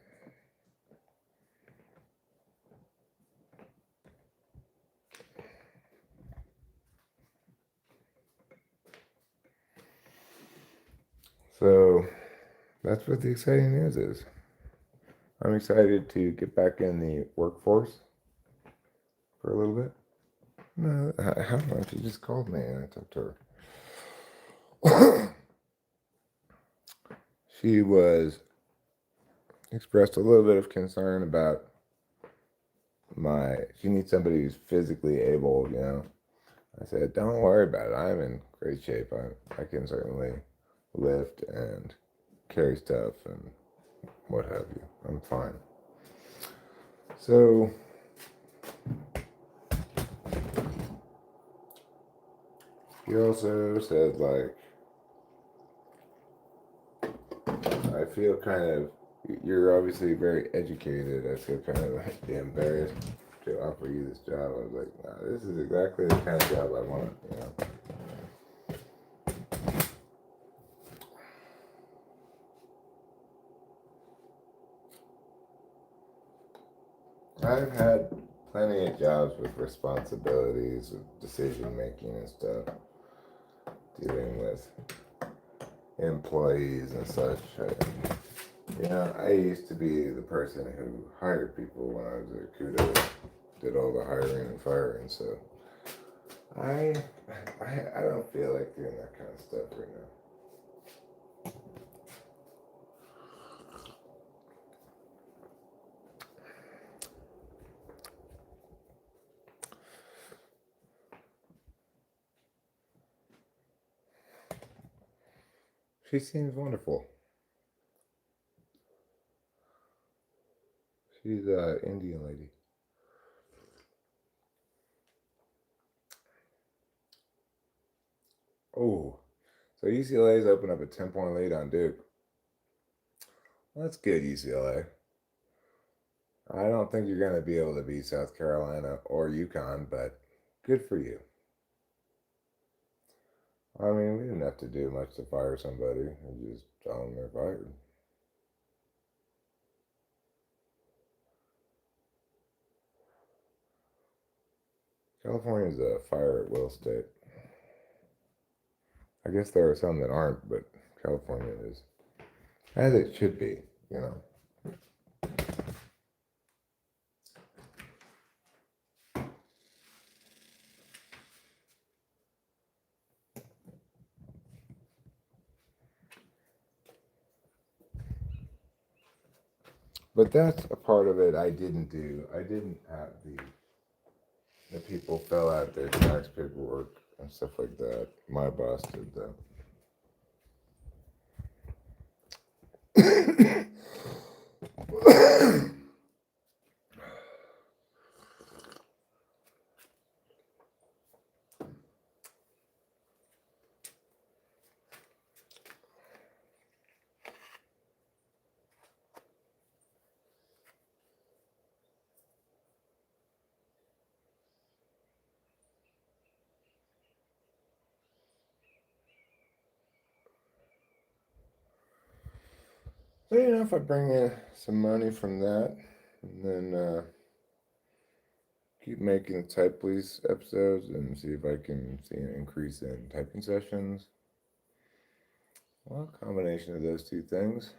So that's what the exciting news is. I'm excited to get back in the workforce for a little bit. No, how much? She just called me and I talked to her. She was expressed a little bit of concern about she needs somebody who's physically able, you know. I said, don't worry about it. I'm in great shape. I can certainly lift and carry stuff and what have you. I'm fine. So he also said, like, I feel kind of, you're obviously very educated. I feel kind of like embarrassed to offer you this job. I was like, nah, this is exactly the kind of job I want, you know. I've had plenty of jobs with responsibilities, with decision making and stuff, dealing with employees and such. You know, I used to be the person who hired people when I was at Kudo, did all the hiring and firing. So I, I don't feel like doing that kind of stuff right now. She seems wonderful. She's an Indian lady. Oh, so UCLA's opened up a 10-point lead on Duke. Well, that's good, UCLA. I don't think you're going to be able to beat South Carolina or UConn, but good for you. I mean, we didn't have to do much to fire somebody. We just tell them they're fired. California's a fire at will state. I guess there are some that aren't, but California is. As it should be, you know. But that's a part of it I didn't do. I didn't have the people fill out their tax paperwork and stuff like that. My boss did that. So, you know, if I bring in some money from that, and then keep making the Type Police episodes and see if I can see an increase in typing sessions. Well, a combination of those two things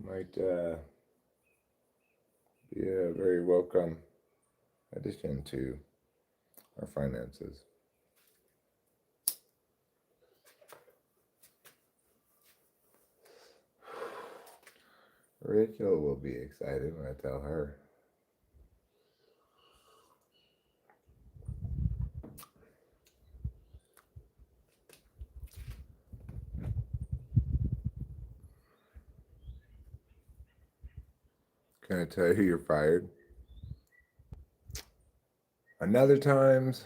might be a very welcome addition to our finances. Rachel will be excited when I tell her. Can I tell you you're fired? Another times,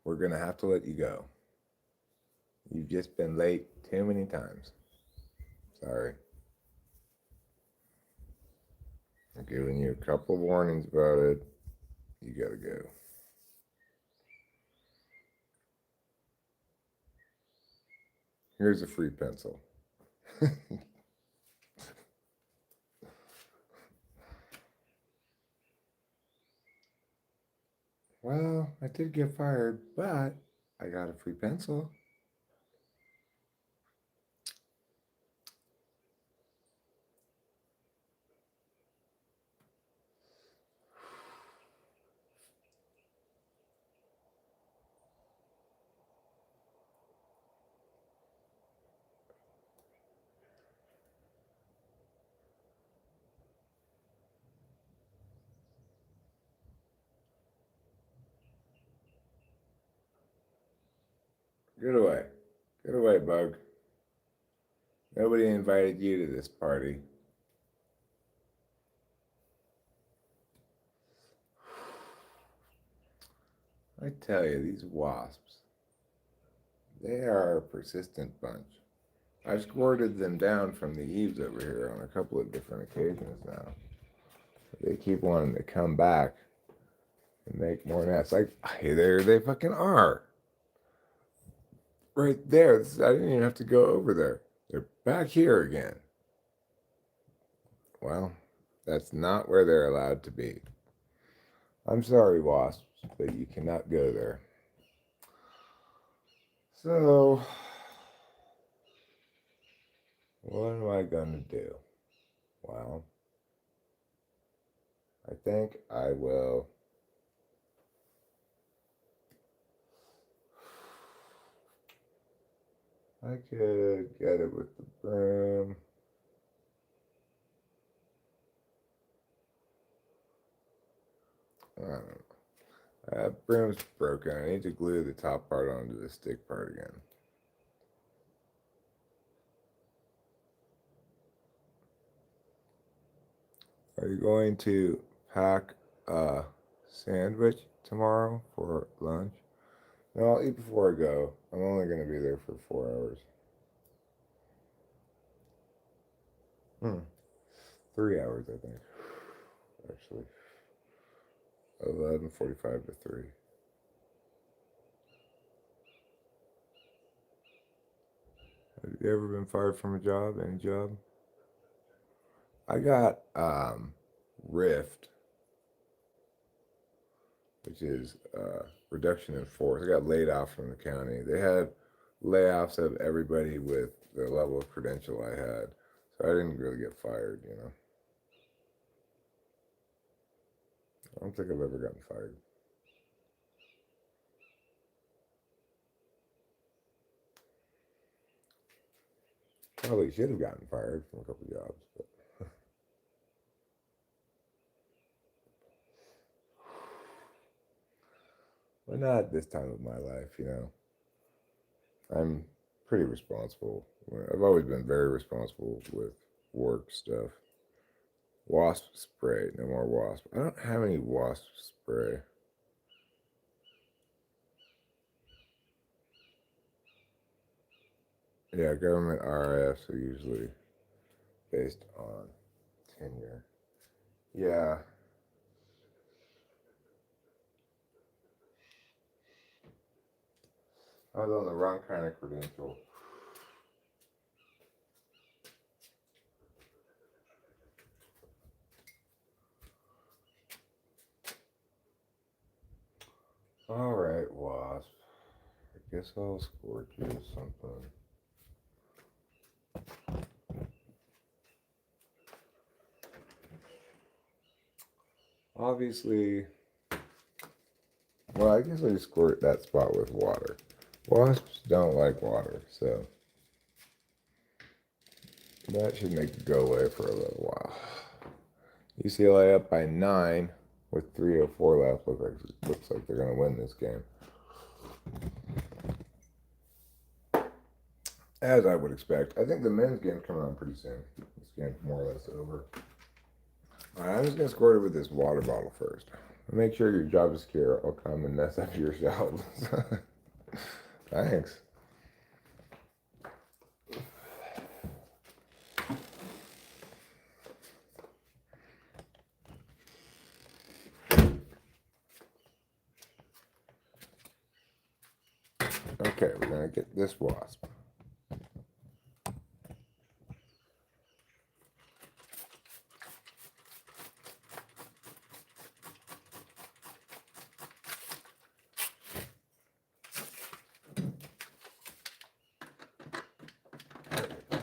we're going to have to let you go. You've just been late too many times. Sorry. I'm giving you a couple of warnings about it. You gotta go. Here's a free pencil. Well, I did get fired, but I got a free pencil. Get away. Get away, bug. Nobody invited you to this party. I tell you, these wasps, they are a persistent bunch. I've squirted them down from the eaves over here on a couple of different occasions now. They keep wanting to come back and make more nests. Like, hey, there they fucking are. Right there. I didn't even have to go over there. They're back here again. Well, that's not where they're allowed to be. I'm sorry, wasps, but you cannot go there. So, what am I going to do? Well, I think I will. I could get it with the broom. I don't know. That broom's broken. I need to glue the top part onto the stick part again. Are you going to pack a sandwich tomorrow for lunch? No, I'll eat before I go. I'm only going to be there for 4 hours. 3 hours, I think. Actually, 11:45 to 3. Have you ever been fired from a job? Any job? I got Rift, which is reduction in force. I got laid off from the county. They had layoffs of everybody with the level of credential I had, so I didn't really get fired. I don't think I've ever gotten fired. Probably should have gotten fired from a couple jobs, but not this time of my life. I'm pretty responsible. I've always been very responsible with work stuff. Wasp spray, no more wasp. I don't have any wasp spray. Yeah, government RFs are usually based on tenure. Yeah. I was on the wrong kind of credential. Alright, wasp. I guess I'll squirt you with something. Obviously, well, I guess I just squirt that spot with water. Wasps don't like water, so that should make it go away for a little while. UCLA up by 9 with 3:04 left. Looks like they're going to win this game. As I would expect. I think the men's game's coming on pretty soon. This game's more or less over. Alright, I'm just going to squirt it with this water bottle first. Make sure your job is secure. I'll come and mess up your shelves. Thanks. Okay, we're going to get this wasp.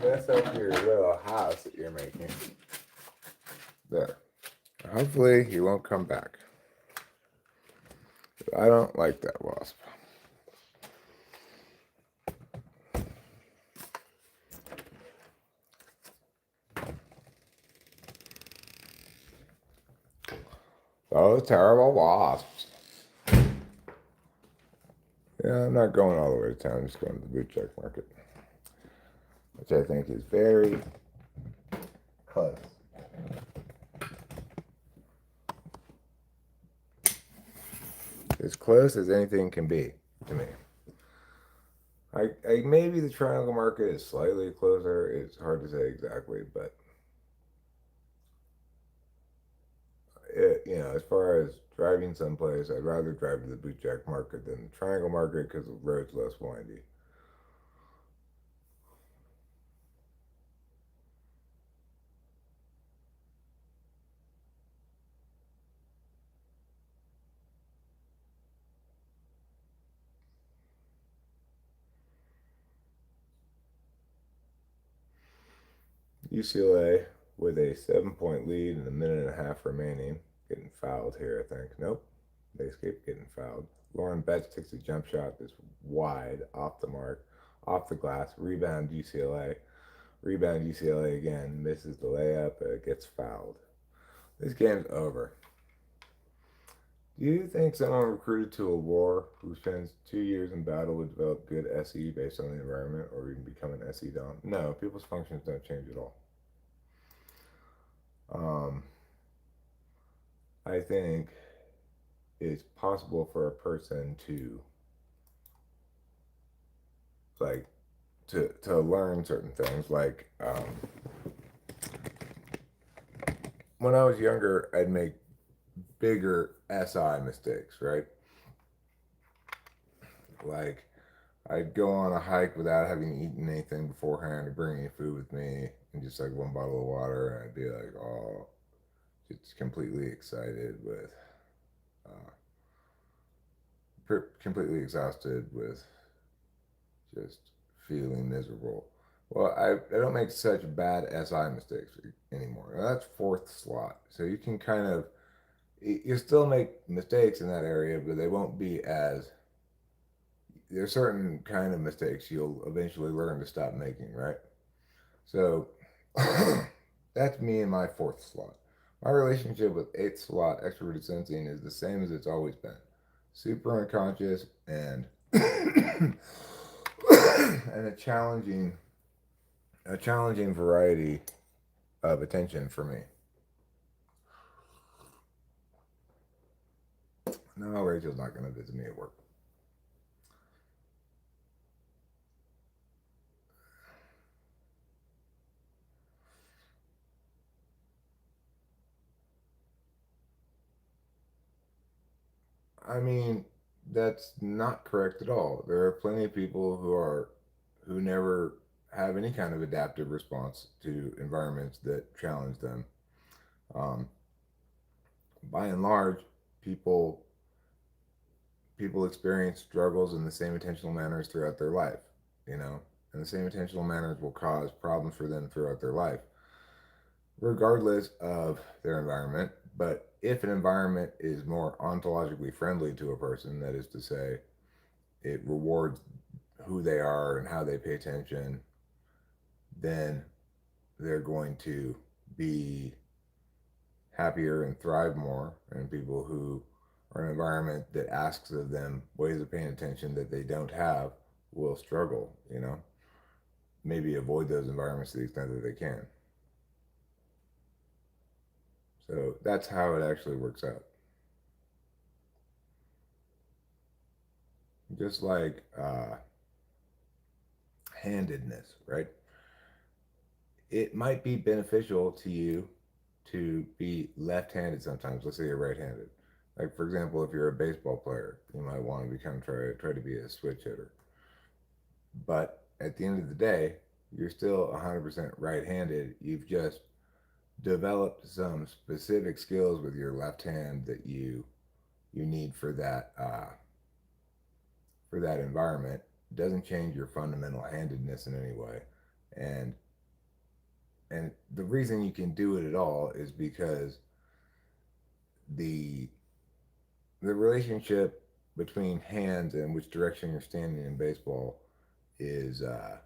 Mess up your little house that you're making. There. Hopefully he won't come back. I don't like that wasp. Those terrible wasps. Yeah, I'm not going all the way to town. I'm just going to the boot check market, which I think is very close. As close as anything can be to me. Maybe the triangle market is slightly closer. It's hard to say exactly, but as far as driving someplace, I'd rather drive to the boot jack market than the triangle market because the road's less windy. UCLA with a 7 point lead and a minute and a half remaining. Getting fouled here, I think. Nope. They escape getting fouled. Lauren Betts takes a jump shot that's wide, off the mark, off the glass. Rebound UCLA. Rebound UCLA again. Misses the layup. Gets fouled. This game's over. Do you think someone recruited to a war who spends 2 years in battle would develop good SE based on the environment or even become an SE dom? No, people's functions don't change at all. Um, I think it's possible for a person to like to learn certain things. Like when I was younger, I'd make bigger SI mistakes, right? Like I'd go on a hike without having eaten anything beforehand or bring any food with me, and just like one bottle of water, and I'd be like, oh, just completely excited with, uh, completely exhausted with just feeling miserable. Well, I don't make such bad SI mistakes anymore. Now, that's fourth slot. So you can kind of, you still make mistakes in that area, but they won't be as, there's certain kind of mistakes you'll eventually learn to stop making, right? So that's me in my fourth slot. My relationship with eighth slot extroverted sensing is the same as it's always been. Super unconscious and and a challenging variety of attention for me. No, Rachel's not going to visit me at work. I mean, that's not correct at all. There are plenty of people who never have any kind of adaptive response to environments that challenge them. Um, by and large, people people experience struggles in the same intentional manners throughout their life, you know, and the same intentional manners will cause problems for them throughout their life, regardless of their environment. But if an environment is more ontologically friendly to a person, that is to say, it rewards who they are and how they pay attention, then they're going to be happier and thrive more. And people who are in an environment that asks of them ways of paying attention that they don't have will struggle, maybe avoid those environments to the extent that they can. So that's how it actually works out. Just like handedness, right? It might be beneficial to you to be left-handed sometimes. Let's say you're right-handed. Like for example, if you're a baseball player, you might want to become try to be a switch hitter. But at the end of the day, you're still 100% right-handed. You've just developed some specific skills with your left hand that you need for that environment. It doesn't change your fundamental handedness in any way, and and the reason you can do it at all is because the the relationship between hands and which direction you're standing in baseball is uh,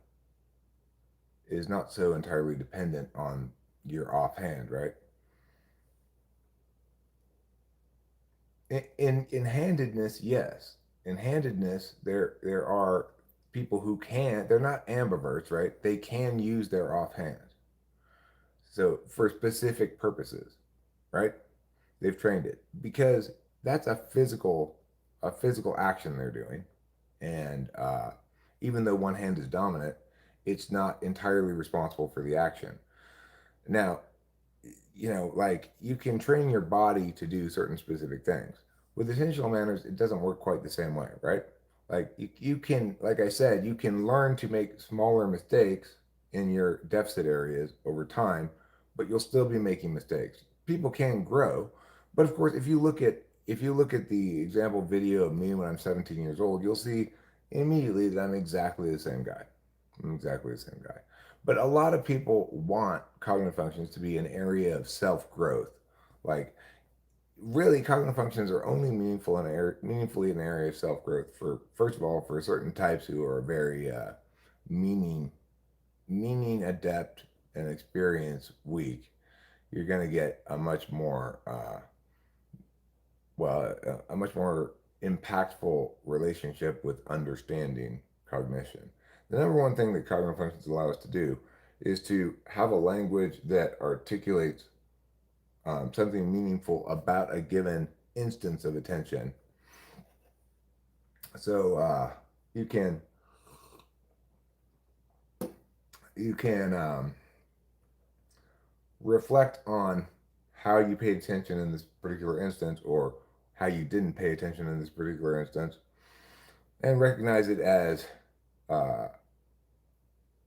is not so entirely dependent on your offhand, right? In handedness, yes. in handedness, there are people who can. They're not ambiverts, right? They can use their offhand, so for specific purposes, right? They've trained it because that's a physical action they're doing, and even though one hand is dominant, it's not entirely responsible for the action. Now, like you can train your body to do certain specific things. With attentional manners, it doesn't work quite the same way, right? Like you can, like I said, you can learn to make smaller mistakes in your deficit areas over time, but you'll still be making mistakes. People can grow, but of course, if you look at the example video of me when I'm 17 years old, you'll see immediately that I'm exactly the same guy. I'm exactly the same guy. But a lot of people want cognitive functions to be an area of self growth. Like, really, cognitive functions are only meaningfully an area of self growth for, first of all, for certain types who are very meaning meaning adept and experience weak. You're going to get a much more a much more impactful relationship with understanding cognition. The number one thing that cognitive functions allow us to do is to have a language that articulates something meaningful about a given instance of attention. So you can you can reflect on how you paid attention in this particular instance, or how you didn't pay attention in this particular instance, and recognize it uh,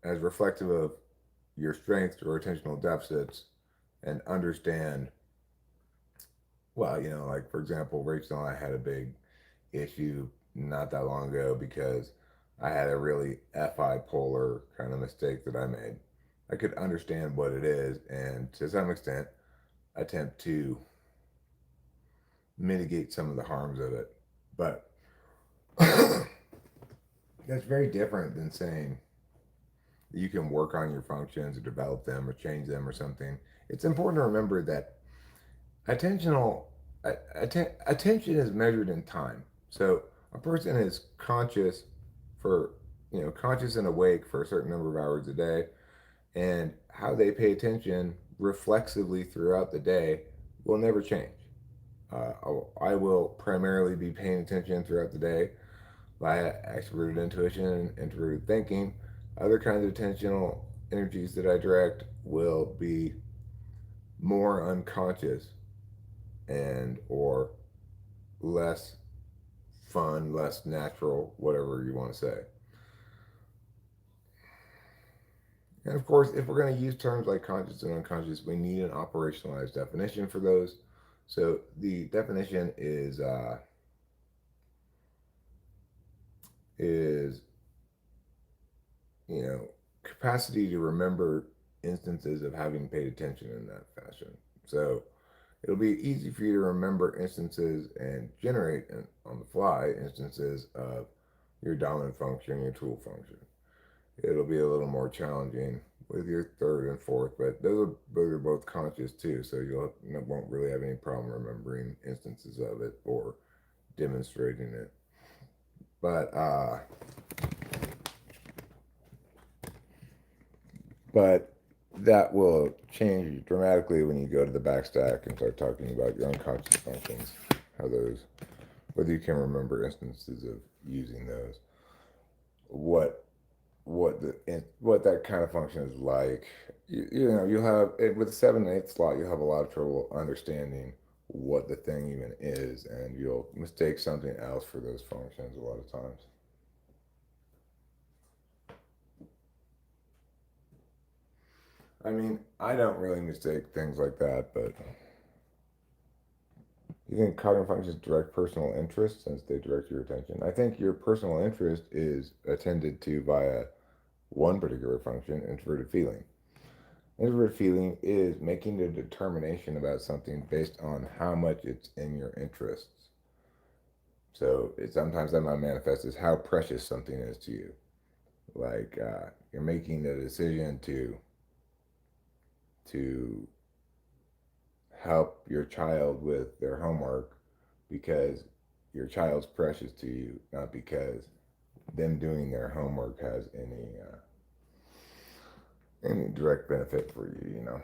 as reflective of your strengths or attentional deficits, and understand, well, like for example, Rachel and I had a big issue not that long ago because I had a really FI polar kind of mistake that I made. I could understand what it is and to some extent attempt to mitigate some of the harms of it. But that's very different than saying you can work on your functions or develop them or change them or something. It's important to remember that attentional attention is measured in time. So a person is conscious for conscious and awake for a certain number of hours a day, and how they pay attention reflexively throughout the day will never change. I will primarily be paying attention throughout the day via extroverted intuition and introverted thinking. Other kinds of attentional energies that I direct will be more unconscious and or less fun, less natural, whatever you want to say. And of course, if we're going to use terms like conscious and unconscious, we need an operationalized definition for those. So the definition is you know capacity to remember instances of having paid attention in that fashion. So it'll be easy for you to remember instances and generate on the fly instances of your dominant function, your tool function. It'll be a little more challenging with your third and fourth, but those are both conscious too, so you won't really have any problem remembering instances of it or demonstrating it. But but that will change dramatically when you go to the backstack and start talking about your unconscious functions, how those, whether you can remember instances of using those, what what that kind of function is like. You'll have with the 7/8 slot, you'll have a lot of trouble understanding what the thing even is, and you'll mistake something else for those functions a lot of times. I mean, I don't really mistake things like that, but you think cognitive functions direct personal interest since they direct your attention? I think your personal interest is attended to via one particular function, introverted feeling. Introverted feeling is making a determination about something based on how much it's in your interests. So sometimes that might manifest as how precious something is to you. Like you're making a decision to help your child with their homework because your child's precious to you, not because them doing their homework has any direct benefit for you. You know,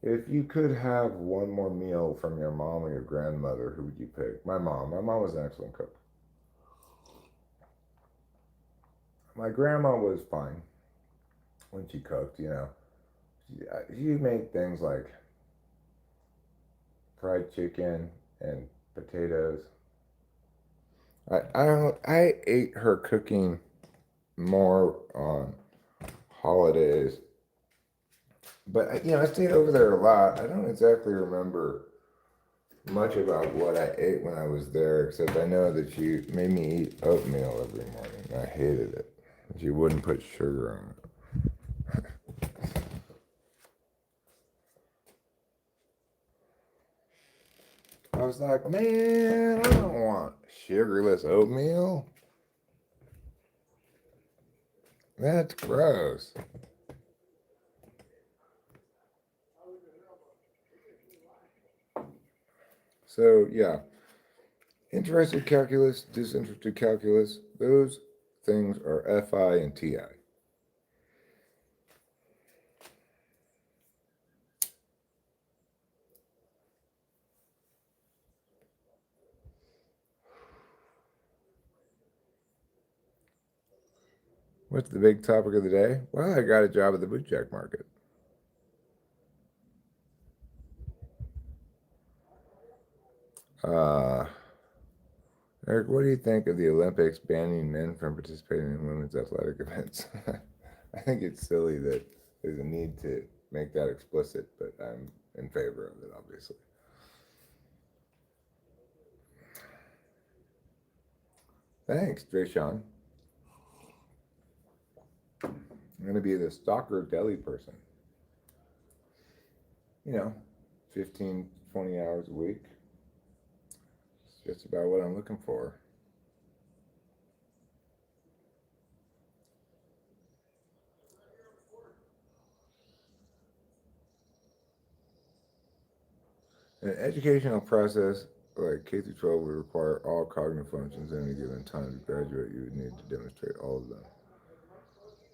if you could have one more meal from your mom or your grandmother, who would you pick? My mom. My mom was an excellent cook. My grandma was fine when she cooked. You know, she made things like fried chicken and potatoes. I don't. I ate her cooking more on holidays, but I stayed over there a lot. I don't exactly remember much about what I ate when I was there, except I know that she made me eat oatmeal every morning. I hated it. She wouldn't put sugar on it. I was like, man, I don't want sugarless oatmeal. That's gross. So, yeah, interested calculus, disinterested calculus, those things are FI and TI. What's the big topic of the day? Well, I got a job at the bootjack market. Uh, Eric, what do you think of the Olympics banning men from participating in women's athletic events? I think it's silly that there's a need to make that explicit, but I'm in favor of it, obviously. Thanks, Drayshawn. I'm going to be the stalker deli person. You know, 15, 20 hours a week. It's just about what I'm looking for. An educational process like K through 12 would require all cognitive functions at any given time. To graduate, you would need to demonstrate all of them.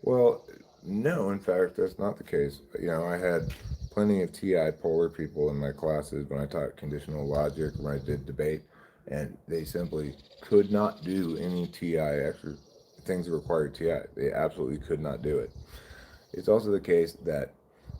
Well, no, in fact, that's not the case. I had plenty of TI polar people in my classes when I taught conditional logic, when I did debate, and they simply could not do any TI extra things that required TI. They absolutely could not do it. It's also the case that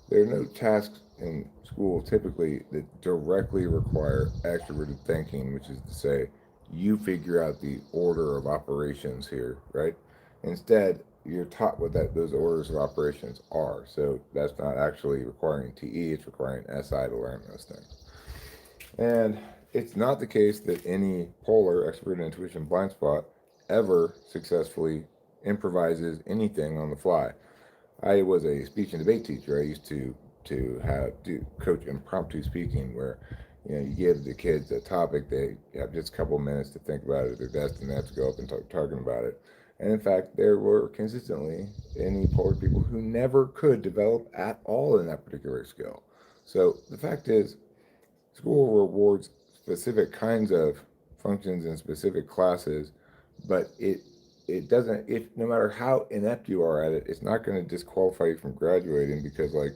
there are no tasks in school typically that directly require extroverted thinking, which is to say, you figure out the order of operations here, right? Instead, you're taught what those orders of operations are. So that's not actually requiring TE, it's requiring SI to learn those things. And it's not the case that any polar expert in intuition blind spot ever successfully improvises anything on the fly. I was a speech and debate teacher. I used to have do coach impromptu speaking, where you give the kids a topic, they have just a couple of minutes to think about it at their desk, and they have to go up and start talking about it. And in fact, there were consistently any polar people who never could develop at all in that particular skill. So the fact is, school rewards specific kinds of functions in specific classes, but it doesn't, if no matter how inept you are at it, it's not going to disqualify you from graduating, because like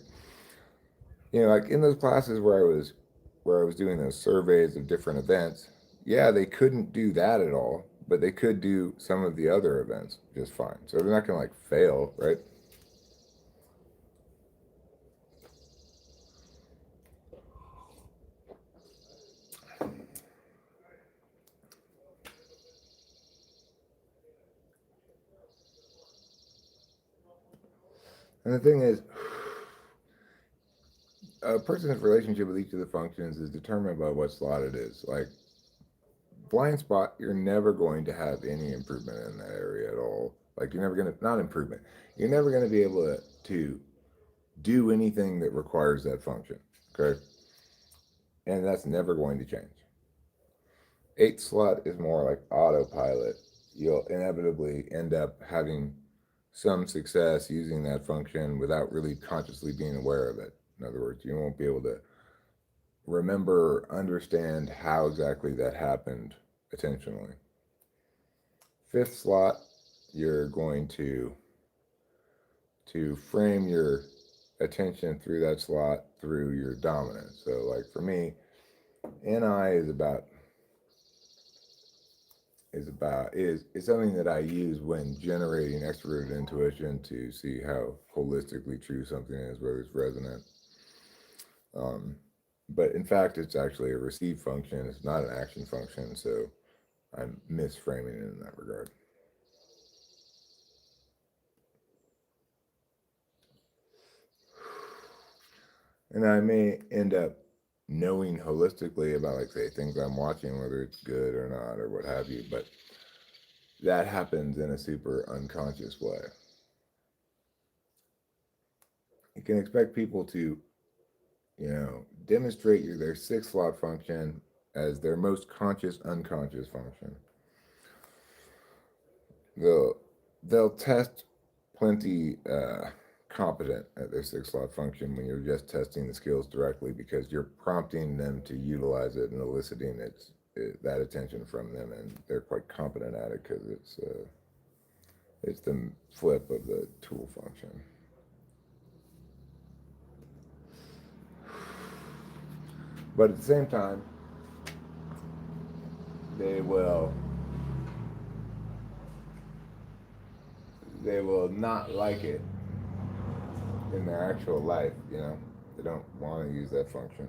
in those classes where I was doing those surveys of different events, yeah, they couldn't do that at all, but they could do some of the other events just fine. So they're not going to like fail, right? And the thing is, a person's relationship with each of the functions is determined by what slot it is. Like blind spot, you're never going to have any improvement in that area at all. Like you're never going to, not improvement, you're never going to be able to do anything that requires that function. Okay. And that's never going to change. Eight slot is more like autopilot. You'll inevitably end up having some success using that function without really consciously being aware of it. In other words, you won't be able to remember, understand how exactly that happened attentionally. Fifth slot, you're going to frame your attention through that slot through your dominance. So, like for me, NI is something that I use when generating extroverted intuition to see how holistically true something is, whether it's resonant. Um, but in fact, it's actually a receive function. It's not an action function. So I'm misframing it in that regard. And I may end up knowing holistically about, like, say, things I'm watching, whether it's good or not, or what have you. But that happens in a super unconscious way. You can expect people to, demonstrate their sixth slot function as their most conscious, unconscious function. They'll they'll test plenty competent at their sixth slot function when you're just testing the skills directly, because you're prompting them to utilize it and eliciting that attention from them, and they're quite competent at it because it's the flip of the tool function. But at the same time, they will they will not like it in their actual life. They don't want to use that function.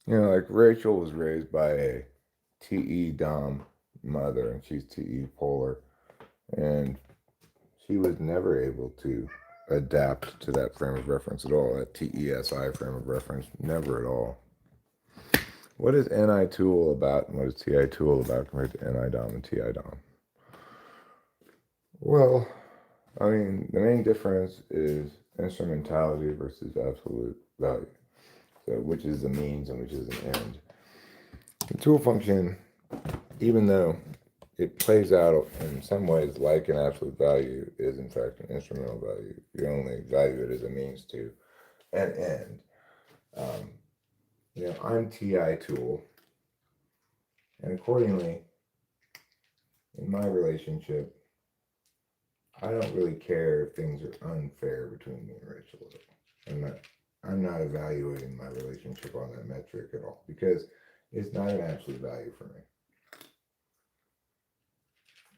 Like Rachel was raised by a TE Dom mother, and she's TE Polar, and she was never able to adapt to that frame of reference at all, that TESI frame of reference, never at all. What is NI tool about, and what is TI tool about compared to NI Dom and TI Dom? Well, I mean, the main difference is instrumentality versus absolute value. So, which is the means and which is an end. The tool function, even though it plays out in some ways like an absolute value, is in fact an instrumental value. You only value it as a means to an end. I'm TI tool, and accordingly, in my relationship, I don't really care if things are unfair between me and Rachel. I'm not evaluating my relationship on that metric at all, because it's not an absolute value for me.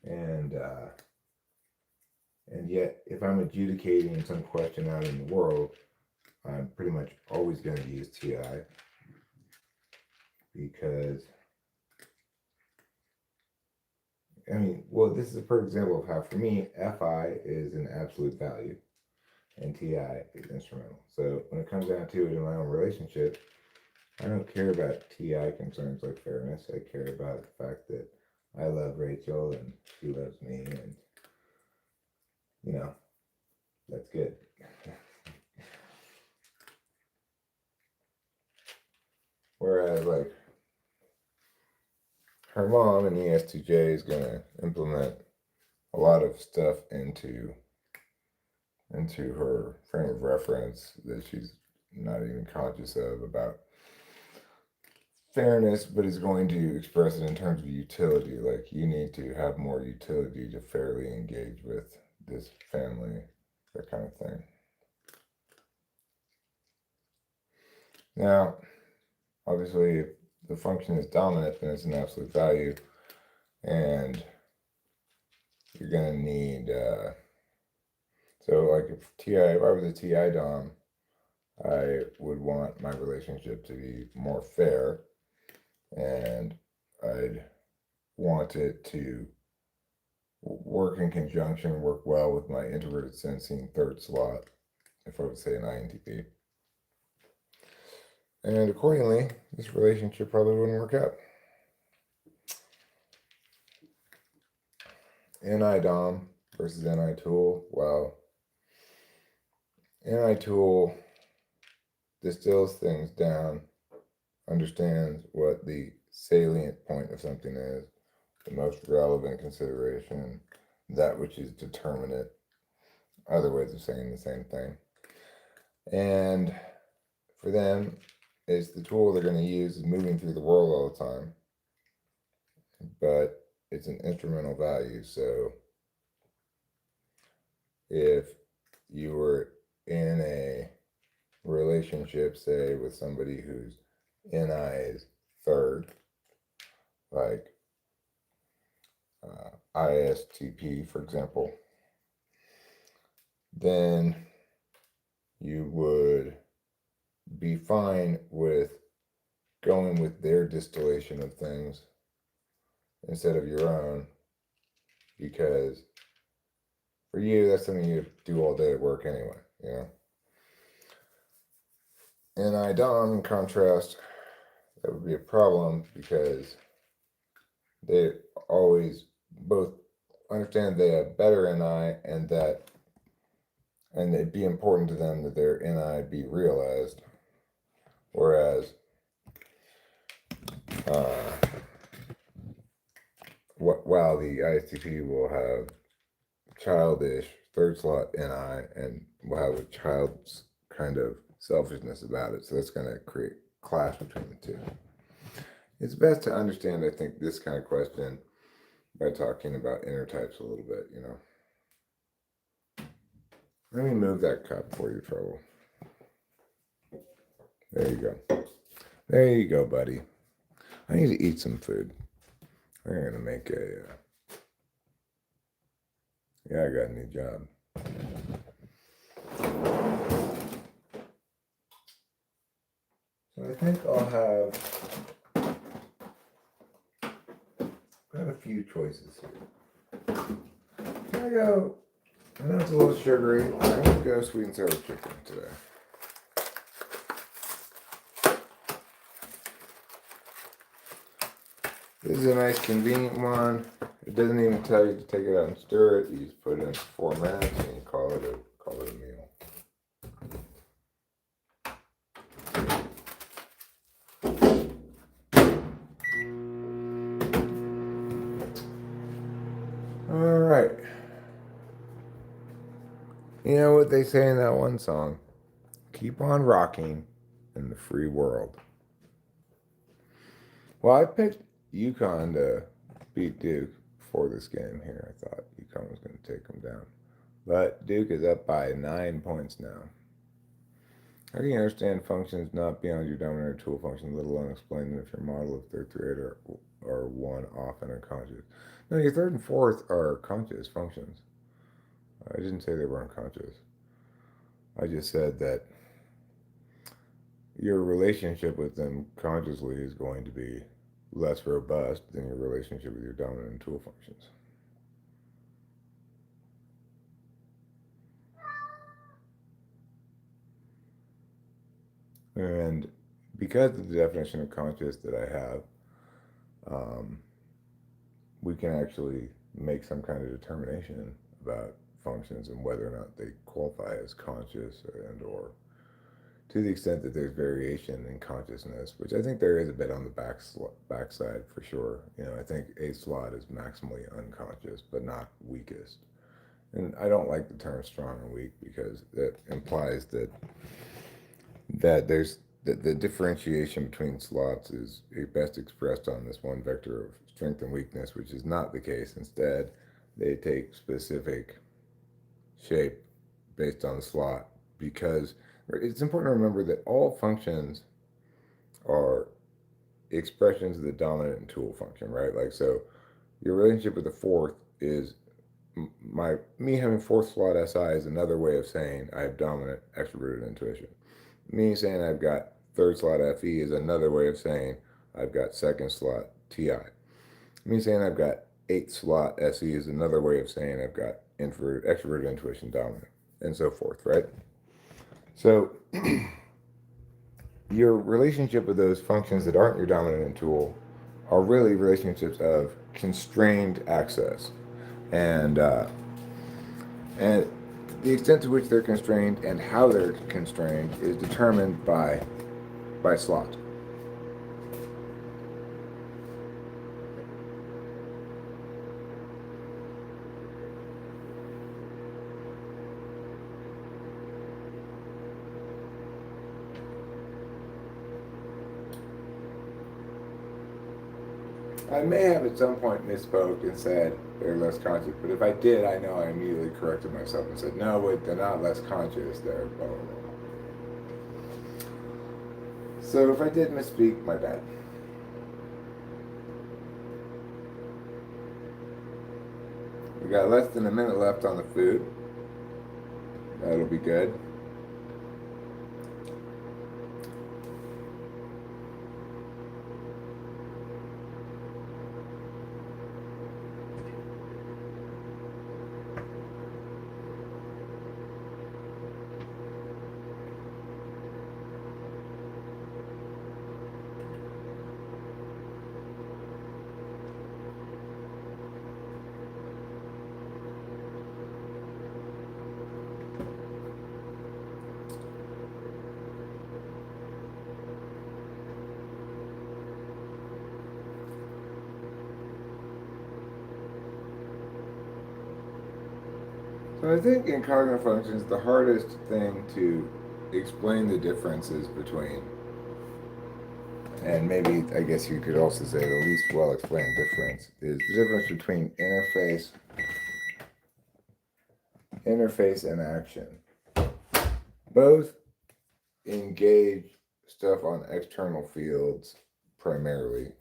And yet, if I'm adjudicating some question out in the world, I'm pretty much always going to use TI, because, this is a perfect example of how, for me, FI is an absolute value and TI is instrumental. So when it comes down to it in my own relationship, I don't care about TI concerns like fairness. I care about the fact that I love Rachel and she loves me, and that's good. Whereas, like, her mom in ESTJ is going to implement a lot of stuff into her frame of reference that she's not even conscious of about fairness, but is going to express it in terms of utility. Like, you need to have more utility to fairly engage with this family, that kind of thing. Now, obviously, if the function is dominant, then it's an absolute value, and you're going to need, so like if I was a TI Dom, I would want my relationship to be more fair, and I'd want it to work in conjunction, work well with my introverted sensing third slot, if I would say an INTP. And accordingly, this relationship probably wouldn't work out. NI Dom versus NI tool. Well, NI tool distills things down, understands what the salient point of something is, the most relevant consideration, that which is determinate, other ways of saying the same thing. And for them, it's the tool they're going to use is moving through the world all the time, but it's an instrumental value. So if you were in a relationship, say, with somebody whose NI is third, like ISTP, for example, then you would be fine with going with their distillation of things instead of your own, because for you, that's something you do all day at work anyway, you know? And I Dom, in contrast, that would be a problem because they always both understand they have better NI and it'd be important to them that their NI be realized. Whereas while the ISTP will have childish third slot NI and will have a child's kind of selfishness about it, so that's going to create clash between the two. It's best to understand, I think, this kind of question by talking about inner types a little bit, you know. Let me move that cup for your trouble. There you go. There you go, buddy. I need to eat some food. I'm going to make yeah, I got a new job. So I think I'll have got a few choices here. I go, I know it's a little sugary. I'm going to go sweet and sour chicken today. This is a nice convenient one. It doesn't even tell you to take it out and stir it. You just put it in for 4 minutes and you call it a meal. All right. You know what they say in that one song? Keep on rocking in the free world. Well, I picked UConn to beat Duke before this game here. I thought UConn was going to take them down. But Duke is up by 9 points now. How can you understand functions not beyond your dominant tool function, let alone explain them if your model of third through 8 are one off and unconscious? No, your third and fourth are conscious functions. I didn't say they were unconscious. I just said that your relationship with them consciously is going to be less robust than your relationship with your dominant and tool functions. And because of the definition of conscious that I have, we can actually make some kind of determination about functions and whether or not they qualify as conscious and or to the extent that there's variation in consciousness, which I think there is a bit on the backside for sure. You know, I think a slot is maximally unconscious, but not weakest. And I don't like the term strong and weak because that implies that there's the differentiation between slots is best expressed on this one vector of strength and weakness, which is not the case. Instead, they take specific shape based on the slot because it's important to remember that all functions are expressions of the dominant and tool function, right? Like, so your relationship with the fourth is me having fourth slot SI is another way of saying I have dominant extroverted intuition. Me saying I've got third slot FE is another way of saying I've got second slot TI. Me saying I've got 8th slot SE is another way of saying I've got extroverted intuition dominant, and so forth, right? So your relationship with those functions that aren't your dominant tool are really relationships of constrained access. And And the extent to which they're constrained and how they're constrained is determined by slots. I may have at some point misspoke and said they're less conscious, but if I did, I know I immediately corrected myself and said, no, wait, they're not less conscious, they're blah, blah, blah. So if I did misspeak, my bad. We got less than a minute left on the food. That'll be good. So I think in cognitive functions, the hardest thing to explain the differences between, and maybe I guess you could also say the least well explained difference, is the difference between interface and action. Both engage stuff on external fields primarily.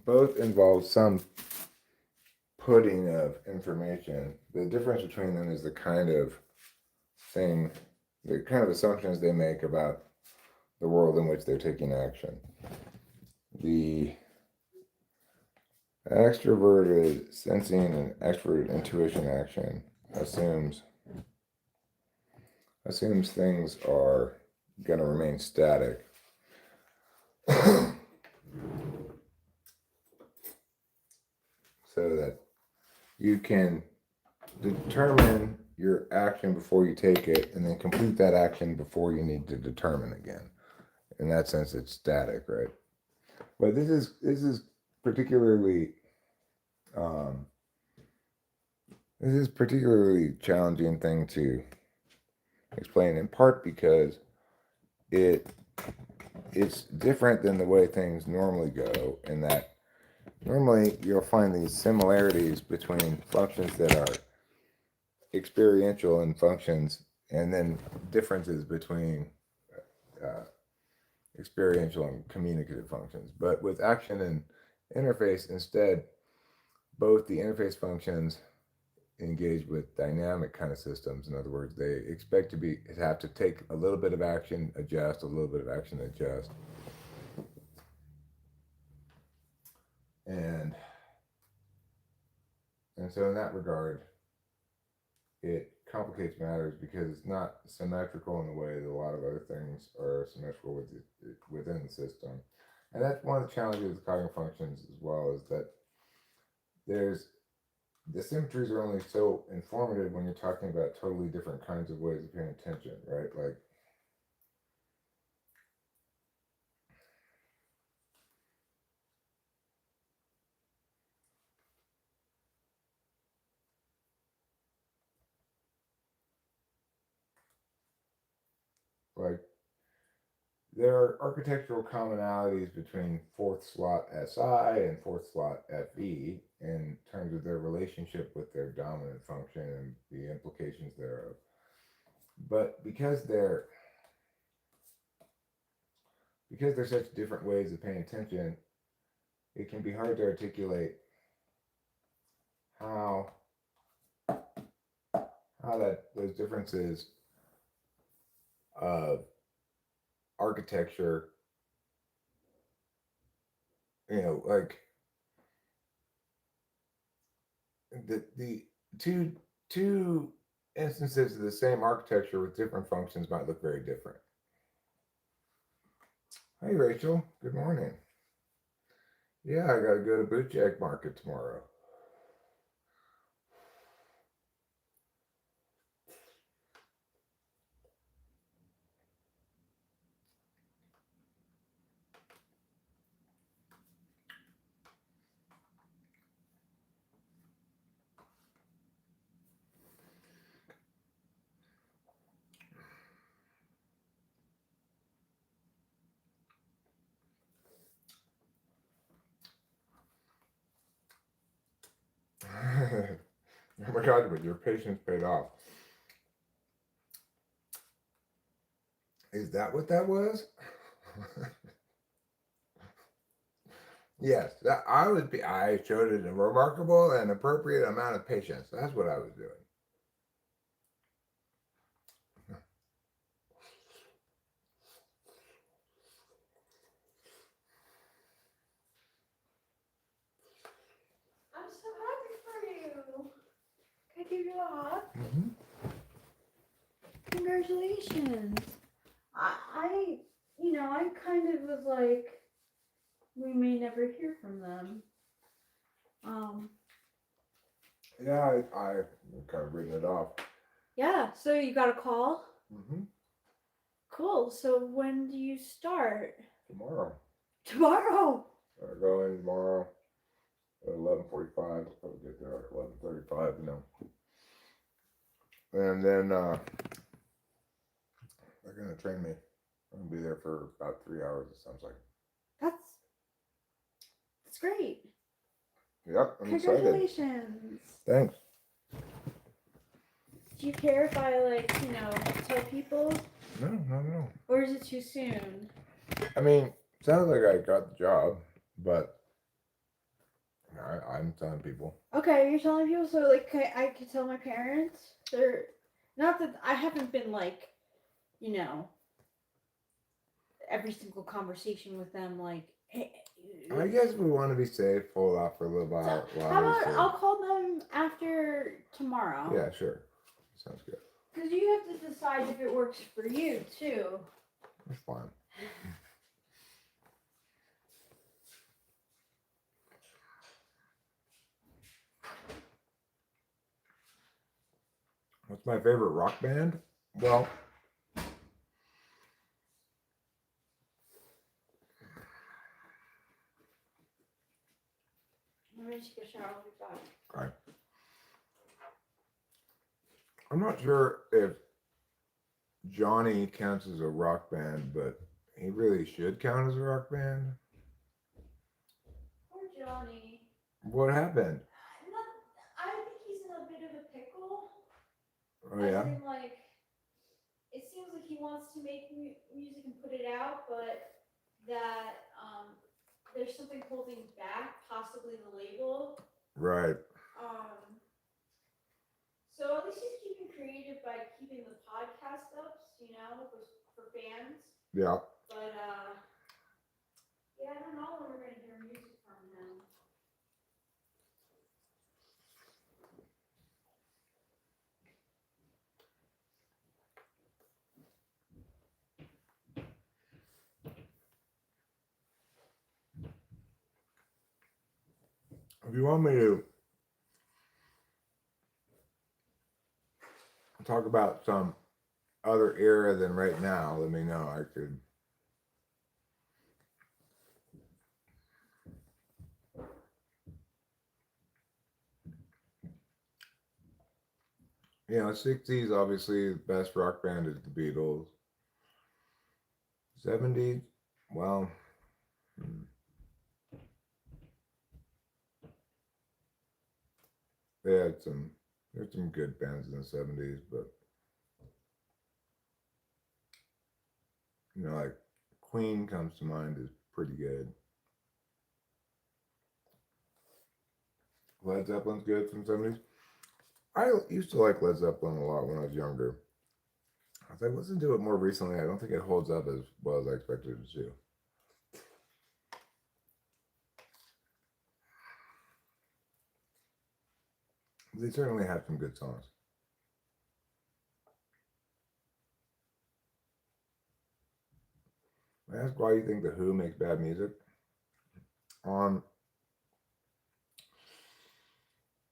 Both involve some putting of information. The difference between them is the kind of thing, the kind of assumptions they make about the world in which they're taking action. The extroverted sensing and extroverted intuition action assumes things are going to remain static. So that you can determine your action before you take it and then complete that action before you need to determine again. In that sense, it's static, right? But this is particularly this is particularly challenging thing to explain, in part because it's different than the way things normally go, in that normally you'll find these similarities between functions that are experiential and functions, and then differences between uh, experiential and communicative functions. But with action and interface, instead, both the interface functions engage with dynamic kind of systems. In other words, they expect to have to take a little bit of action, adjust, a little bit of action, adjust. And so in that regard, it complicates matters because it's not symmetrical in the way that a lot of other things are symmetrical within the system. And that's one of the challenges of cognitive functions as well, is that the symmetries are only so informative when you're talking about totally different kinds of ways of paying attention, right? Like there are architectural commonalities between fourth slot SI and fourth slot FE in terms of their relationship with their dominant function and the implications thereof. But because they're such different ways of paying attention, it can be hard to articulate how that those differences of architecture, like the two instances of the same architecture with different functions might look very different. Hey, Rachel. Good morning. Yeah, I got to go to Boot Jack Market tomorrow. Oh my God, but your patience paid off. Is that what that was? Yes, that I would be. I showed it a remarkable and appropriate amount of patience. That's what I was doing. I'm so happy for you. Can I give you a hug? Mm-hmm. Congratulations. I kind of was like, we may never hear from them. Um, Yeah, I kind of written it off. yeah, so you got a call? Mm-hmm. Cool. So when do you start? Tomorrow. Tomorrow. I go in tomorrow at 11:45. I'll get there at 11:35. And then they're gonna train me. I'm gonna be there for about 3 hours. It sounds like. That's great. Yep, I'm excited. Congratulations. Thanks. Do you care if I tell people? No. Or is it too soon? I mean, sounds like I got the job, but I'm telling people. Okay, you're telling people so I could tell my parents? They're not that I haven't been you know, every single conversation with them hey, I guess we want to be safe. Hold off for a little so while. how about I'll call them after tomorrow? Yeah, sure. Sounds good. Because you have to decide if it works for you too. That's fine. What's my favorite rock band? Well, I'm gonna take a shower. I'll be back. okay. I'm not sure if Johnny counts as a rock band, but he really should count as a rock band. Poor Johnny. What happened? I think he's in a bit of a pickle. Oh yeah. As in, it seems like he wants to make music and put it out, but that there's something holding back, possibly the label. Right. So at least he's keeping creative by keeping the podcast up, for fans. Yeah. But yeah, I don't know when we're gonna hear music from him. If you want me to talk about some other era than right now, let me know. I could. You know, 60s, obviously, the best rock band is the Beatles. 70s, well, they had there's some good bands in the 70s, but, like Queen comes to mind is pretty good. Led Zeppelin's good from the 70s. I used to like Led Zeppelin a lot when I was younger. As I listened to it more recently, I don't think it holds up as well as I expected it to. They certainly have some good songs. Ask why you think the Who makes bad music. Um,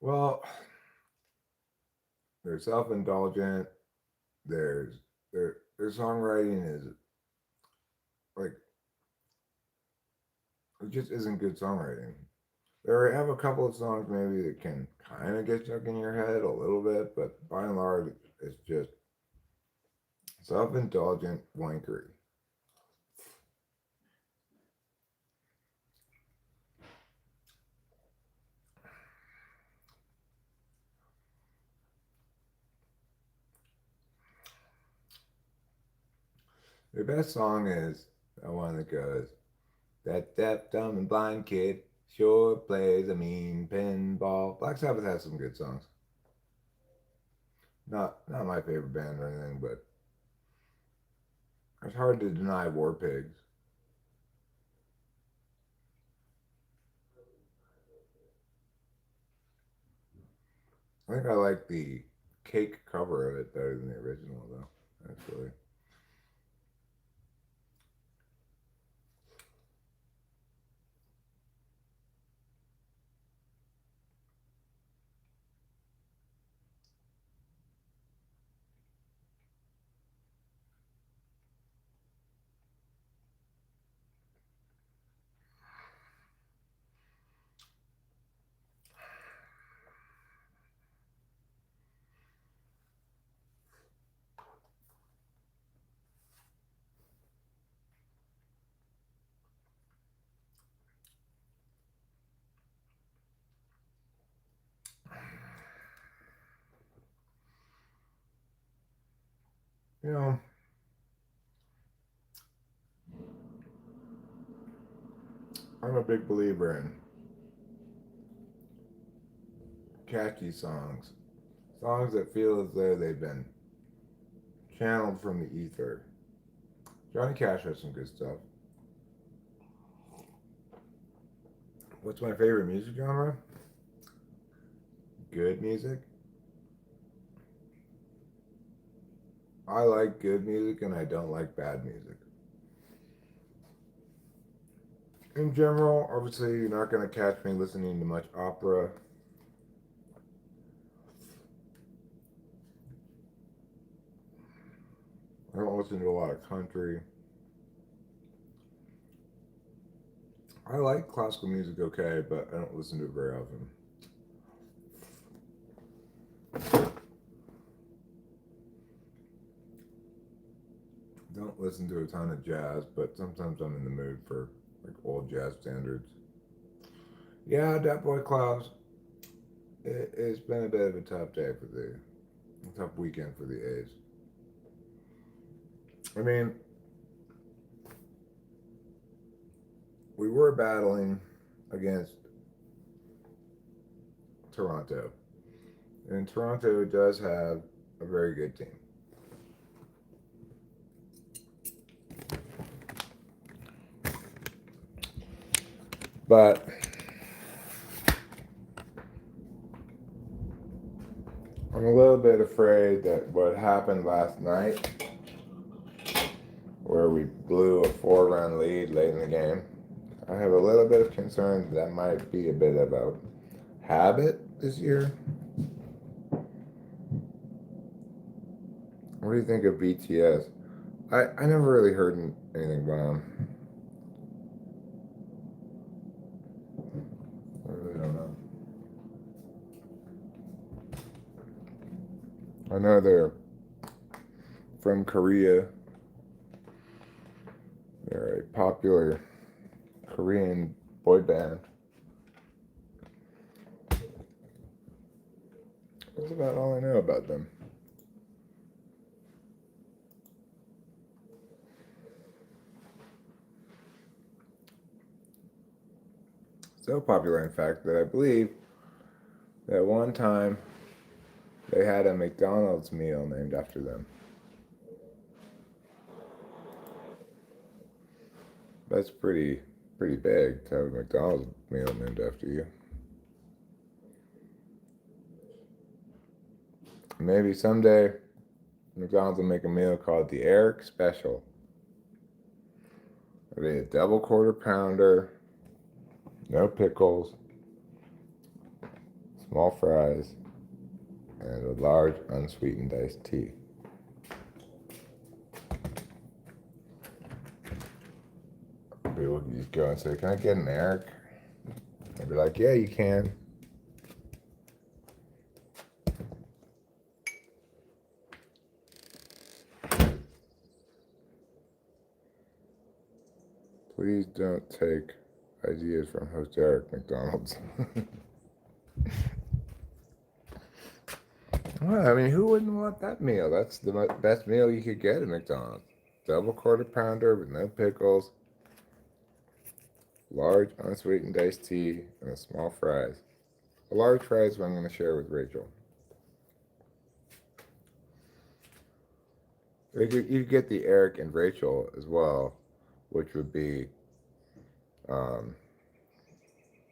well, they're self-indulgent. There's their songwriting is like it just isn't good songwriting. There have a couple of songs maybe that can kind of get stuck in your head a little bit, but by and large, it's just self-indulgent wankery. Their best song is the one that goes, "That deaf, dumb, and blind kid sure plays a mean pinball." Black Sabbath has some good songs. Not my favorite band or anything, but it's hard to deny War Pigs. I think I like the Cake cover of it better than the original, though. Actually, you know, I'm a big believer in catchy songs, songs that feel as though they've been channeled from the ether. Johnny Cash has some good stuff. What's my favorite music genre? Good music. I like good music and I don't like bad music. In general, obviously, you're not going to catch me listening to much opera. I don't listen to a lot of country. I like classical music okay, but I don't listen to it very often. Don't listen to a ton of jazz, but sometimes I'm in the mood for like old jazz standards. Yeah, that boy Klaus. It's been a bit of a tough day for a tough weekend for the A's. I mean, we were battling against Toronto, and Toronto does have a very good team. But I'm a little bit afraid that what happened last night, where we blew a 4-run lead late in the game, I have a little bit of concern that might be a bit of a habit this year. What do you think of BTS? I never really heard anything about them. I really don't know. I know they're from Korea. They're a popular Korean boy band. That's about all I know about them. So popular, in fact, that I believe that one time they had a McDonald's meal named after them. That's pretty big to have a McDonald's meal named after you. Maybe someday McDonald's will make a meal called the Eric Special. I need a double quarter pounder, no pickles, small fries, and a large unsweetened iced tea. People can just go and say, "Can I get an Eric?" I'd be like, "Yeah, you can." Please don't take ideas from host Eric McDonald's. Well, I mean, who wouldn't want that meal? That's the best meal you could get at McDonald's. Double quarter pounder with no pickles, large unsweetened iced tea, and a small fries. A large fries I'm going to share with Rachel. You could get the Eric and Rachel as well, which would be um,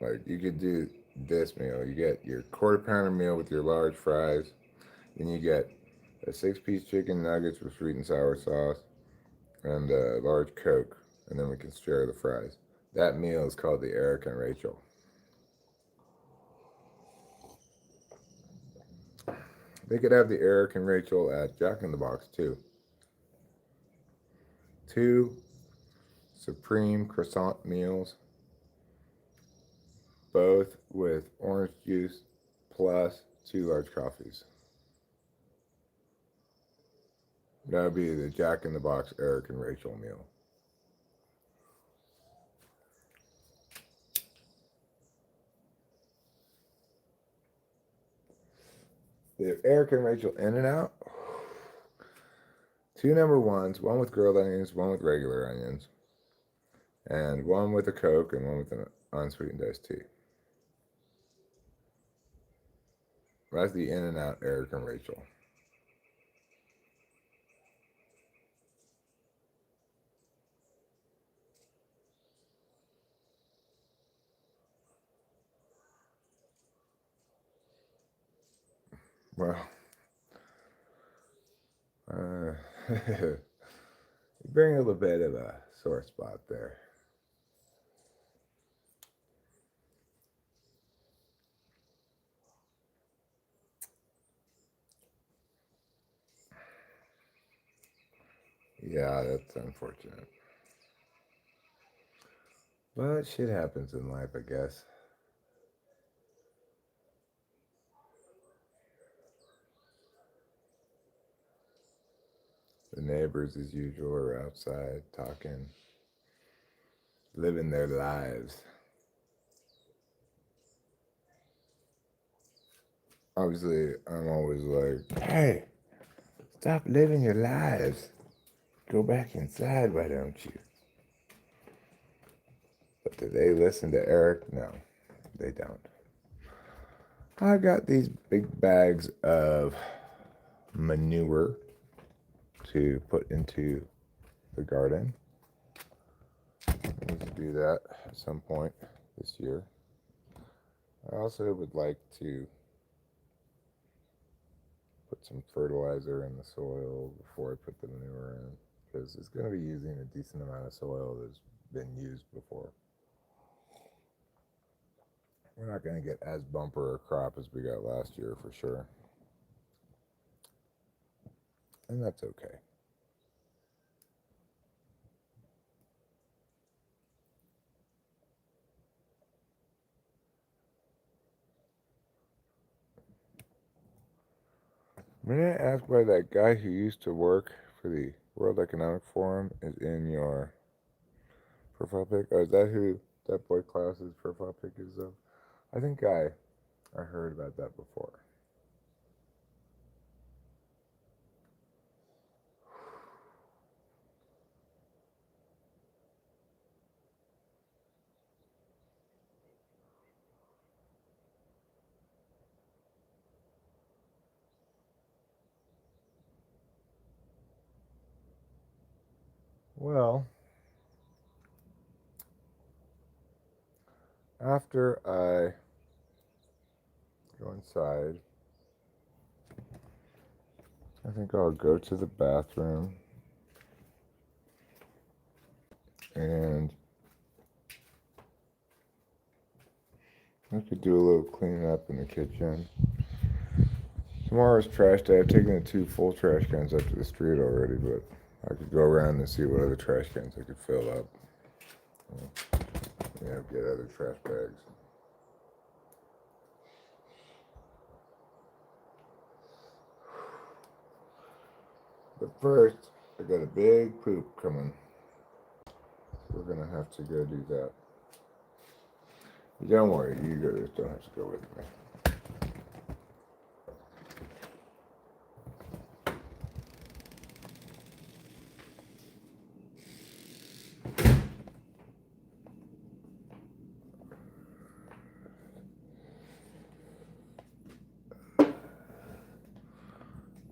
like you could do this meal. You get your quarter pounder meal with your large fries, then you get a 6-piece chicken nuggets with sweet and sour sauce, and a large Coke, and then we can share the fries. That meal is called the Eric and Rachel. They could have the Eric and Rachel at Jack in the Box too. 2 supreme croissant meals, both with orange juice plus 2 large coffees. That would be the Jack in the Box Eric and Rachel meal. The Eric and Rachel In-N-Out, 2 number ones, one with grilled onions, one with regular onions, and one with a Coke and one with an unsweetened iced tea. That's the In-N-Out Eric and Rachel. Well, you bring a little bit of a sore spot there. Yeah, that's unfortunate. But shit happens in life, I guess. The neighbors, as usual, are outside talking, living their lives. Obviously, I'm always like, "Hey, stop living your lives. Go back inside, why don't you?" But do they listen to Eric? No, they don't. I got these big bags of manure to put into the garden. I need to do that at some point this year. I also would like to put some fertilizer in the soil before I put the manure in, because it's going to be using a decent amount of soil that's been used before. We're not going to get as bumper a crop as we got last year for sure. And that's okay. May I ask why that guy who used to work for the World Economic Forum is in your profile pic? Oh, is that who that boy Klaus's profile pic is of? I think I heard about that before. Well, after I go inside, I think I'll go to the bathroom and I could do a little cleaning up in the kitchen. Tomorrow's trash day. I've taken the 2 full trash cans up to the street already, but I could go around and see what other trash cans I could fill up. Yeah, get other trash bags. But first, I got a big poop coming. We're gonna have to go do that. Don't worry, you guys don't have to go with me.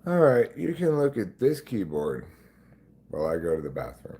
Alright, you can look at this keyboard while I go to the bathroom.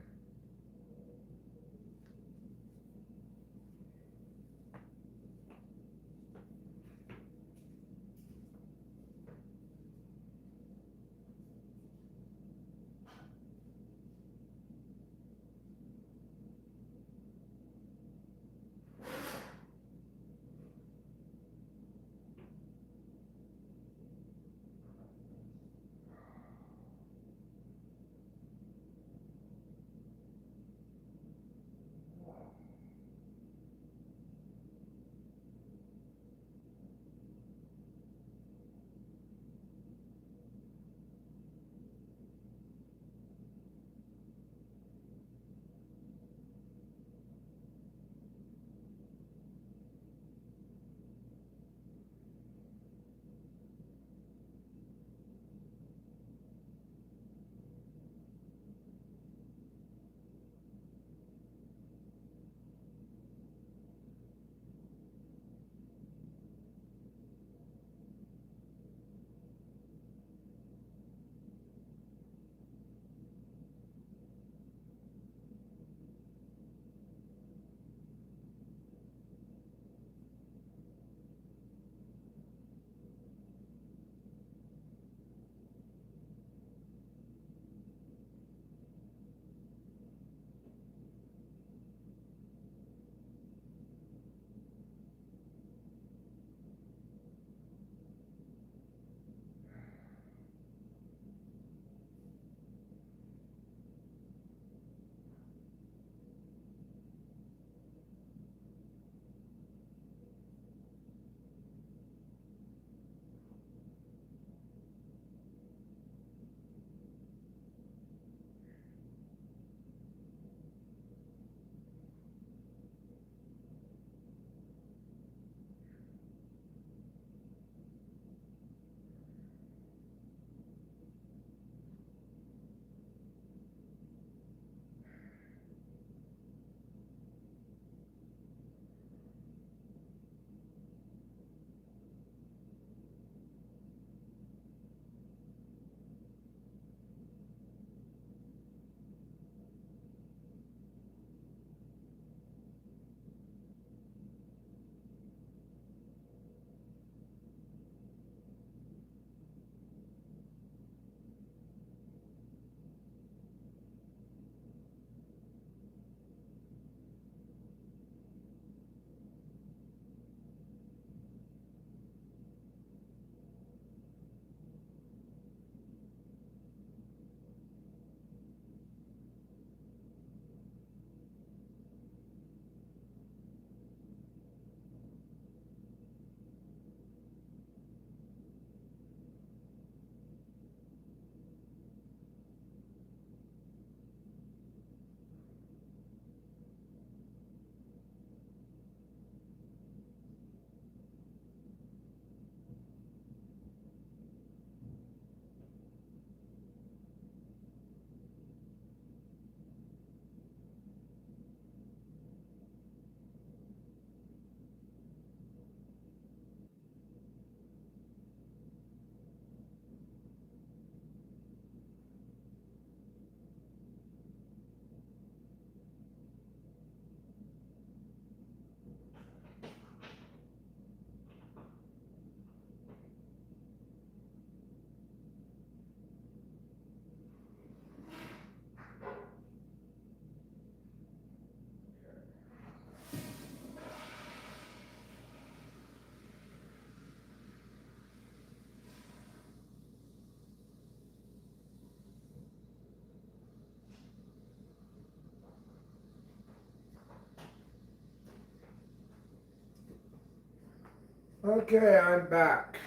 Okay, I'm back.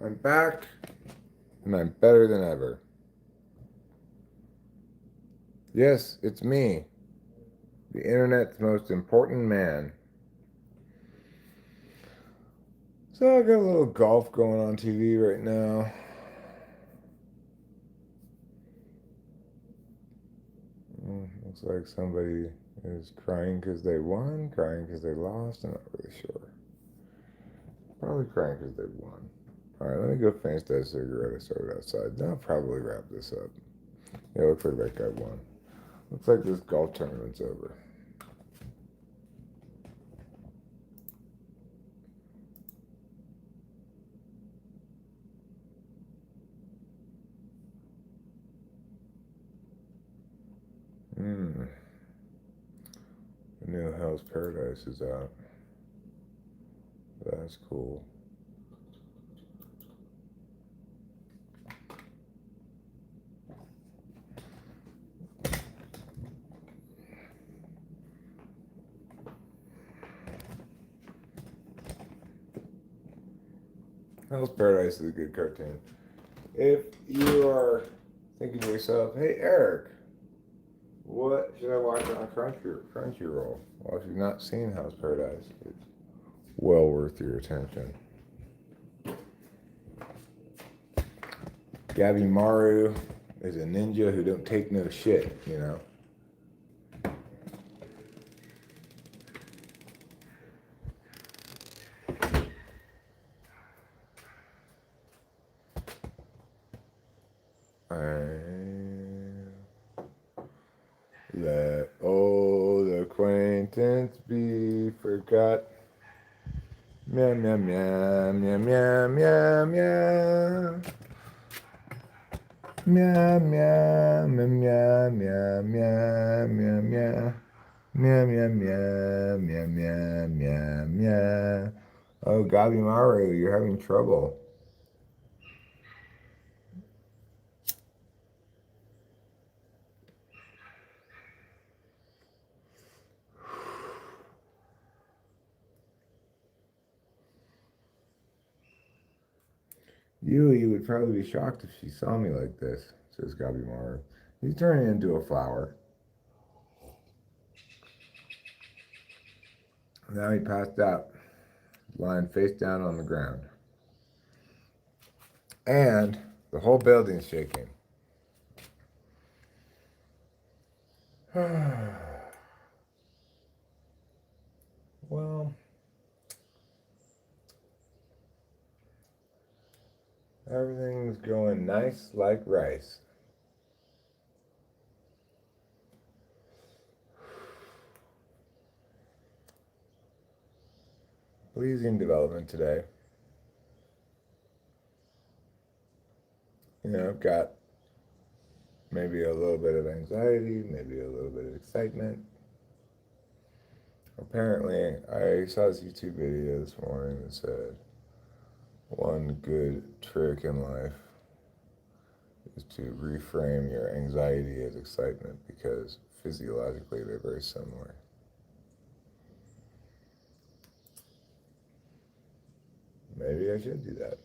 I'm back, and I'm better than ever. Yes, it's me, the internet's most important man. So I got a little golf going on TV right now. Looks like somebody is crying because they won, crying because they lost. I'm not really sure. Probably crying because they won. All right, let me go finish that cigarette I started outside. Then I'll probably wrap this up. Yeah, looks like that guy won. Looks like this golf tournament's over. Hmm. The new Hell's Paradise is out. That's cool. Hell's Paradise is a good cartoon. If you are thinking to yourself, hey Eric, what should I watch on Crunchyroll? Well, if you've not seen Hell's Paradise, it's well worth your attention. Gabimaru is a ninja who don't take no shit, you know. And let old acquaintance be forgot. Meow meow meow meow meow meow meow. Meow meow meow meow meow meow meow. Meow meow meow meow meow meow meow. Oh, Gabimaru, you're having trouble. You would probably be shocked if she saw me like this, says Gabimaru. He's turning into a flower. Now he passed out, lying face down on the ground. And the whole building's shaking. Well, everything's going nice like rice. Pleasing development today. You know, I've got maybe a little bit of anxiety, maybe a little bit of excitement. Apparently, I saw this YouTube video this morning that said one good trick in life is to reframe your anxiety as excitement because physiologically they're very similar. Maybe I should do that.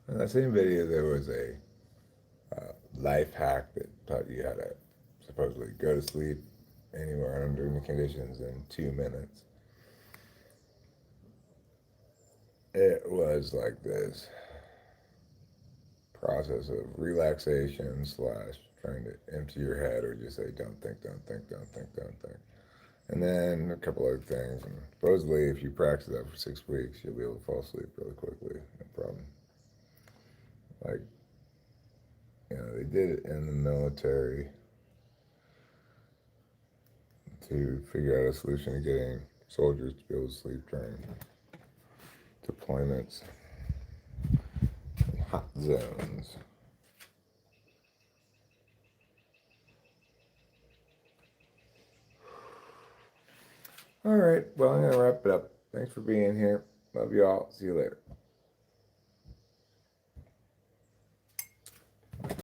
In that same video, there was a life hack that taught you how to supposedly go to sleep anywhere under any conditions in 2 minutes. It was like this process of relaxation slash trying to empty your head or just say, don't think, don't think, don't think, don't think. And then a couple other things. And supposedly, if you practice that for 6 weeks, you'll be able to fall asleep really quickly. No problem. Like, you know, they did it in the military to figure out a solution to getting soldiers to be able to sleep during deployments in hot zones. All right, well, I'm going to wrap it up. Thanks for being here. Love you all. See you later.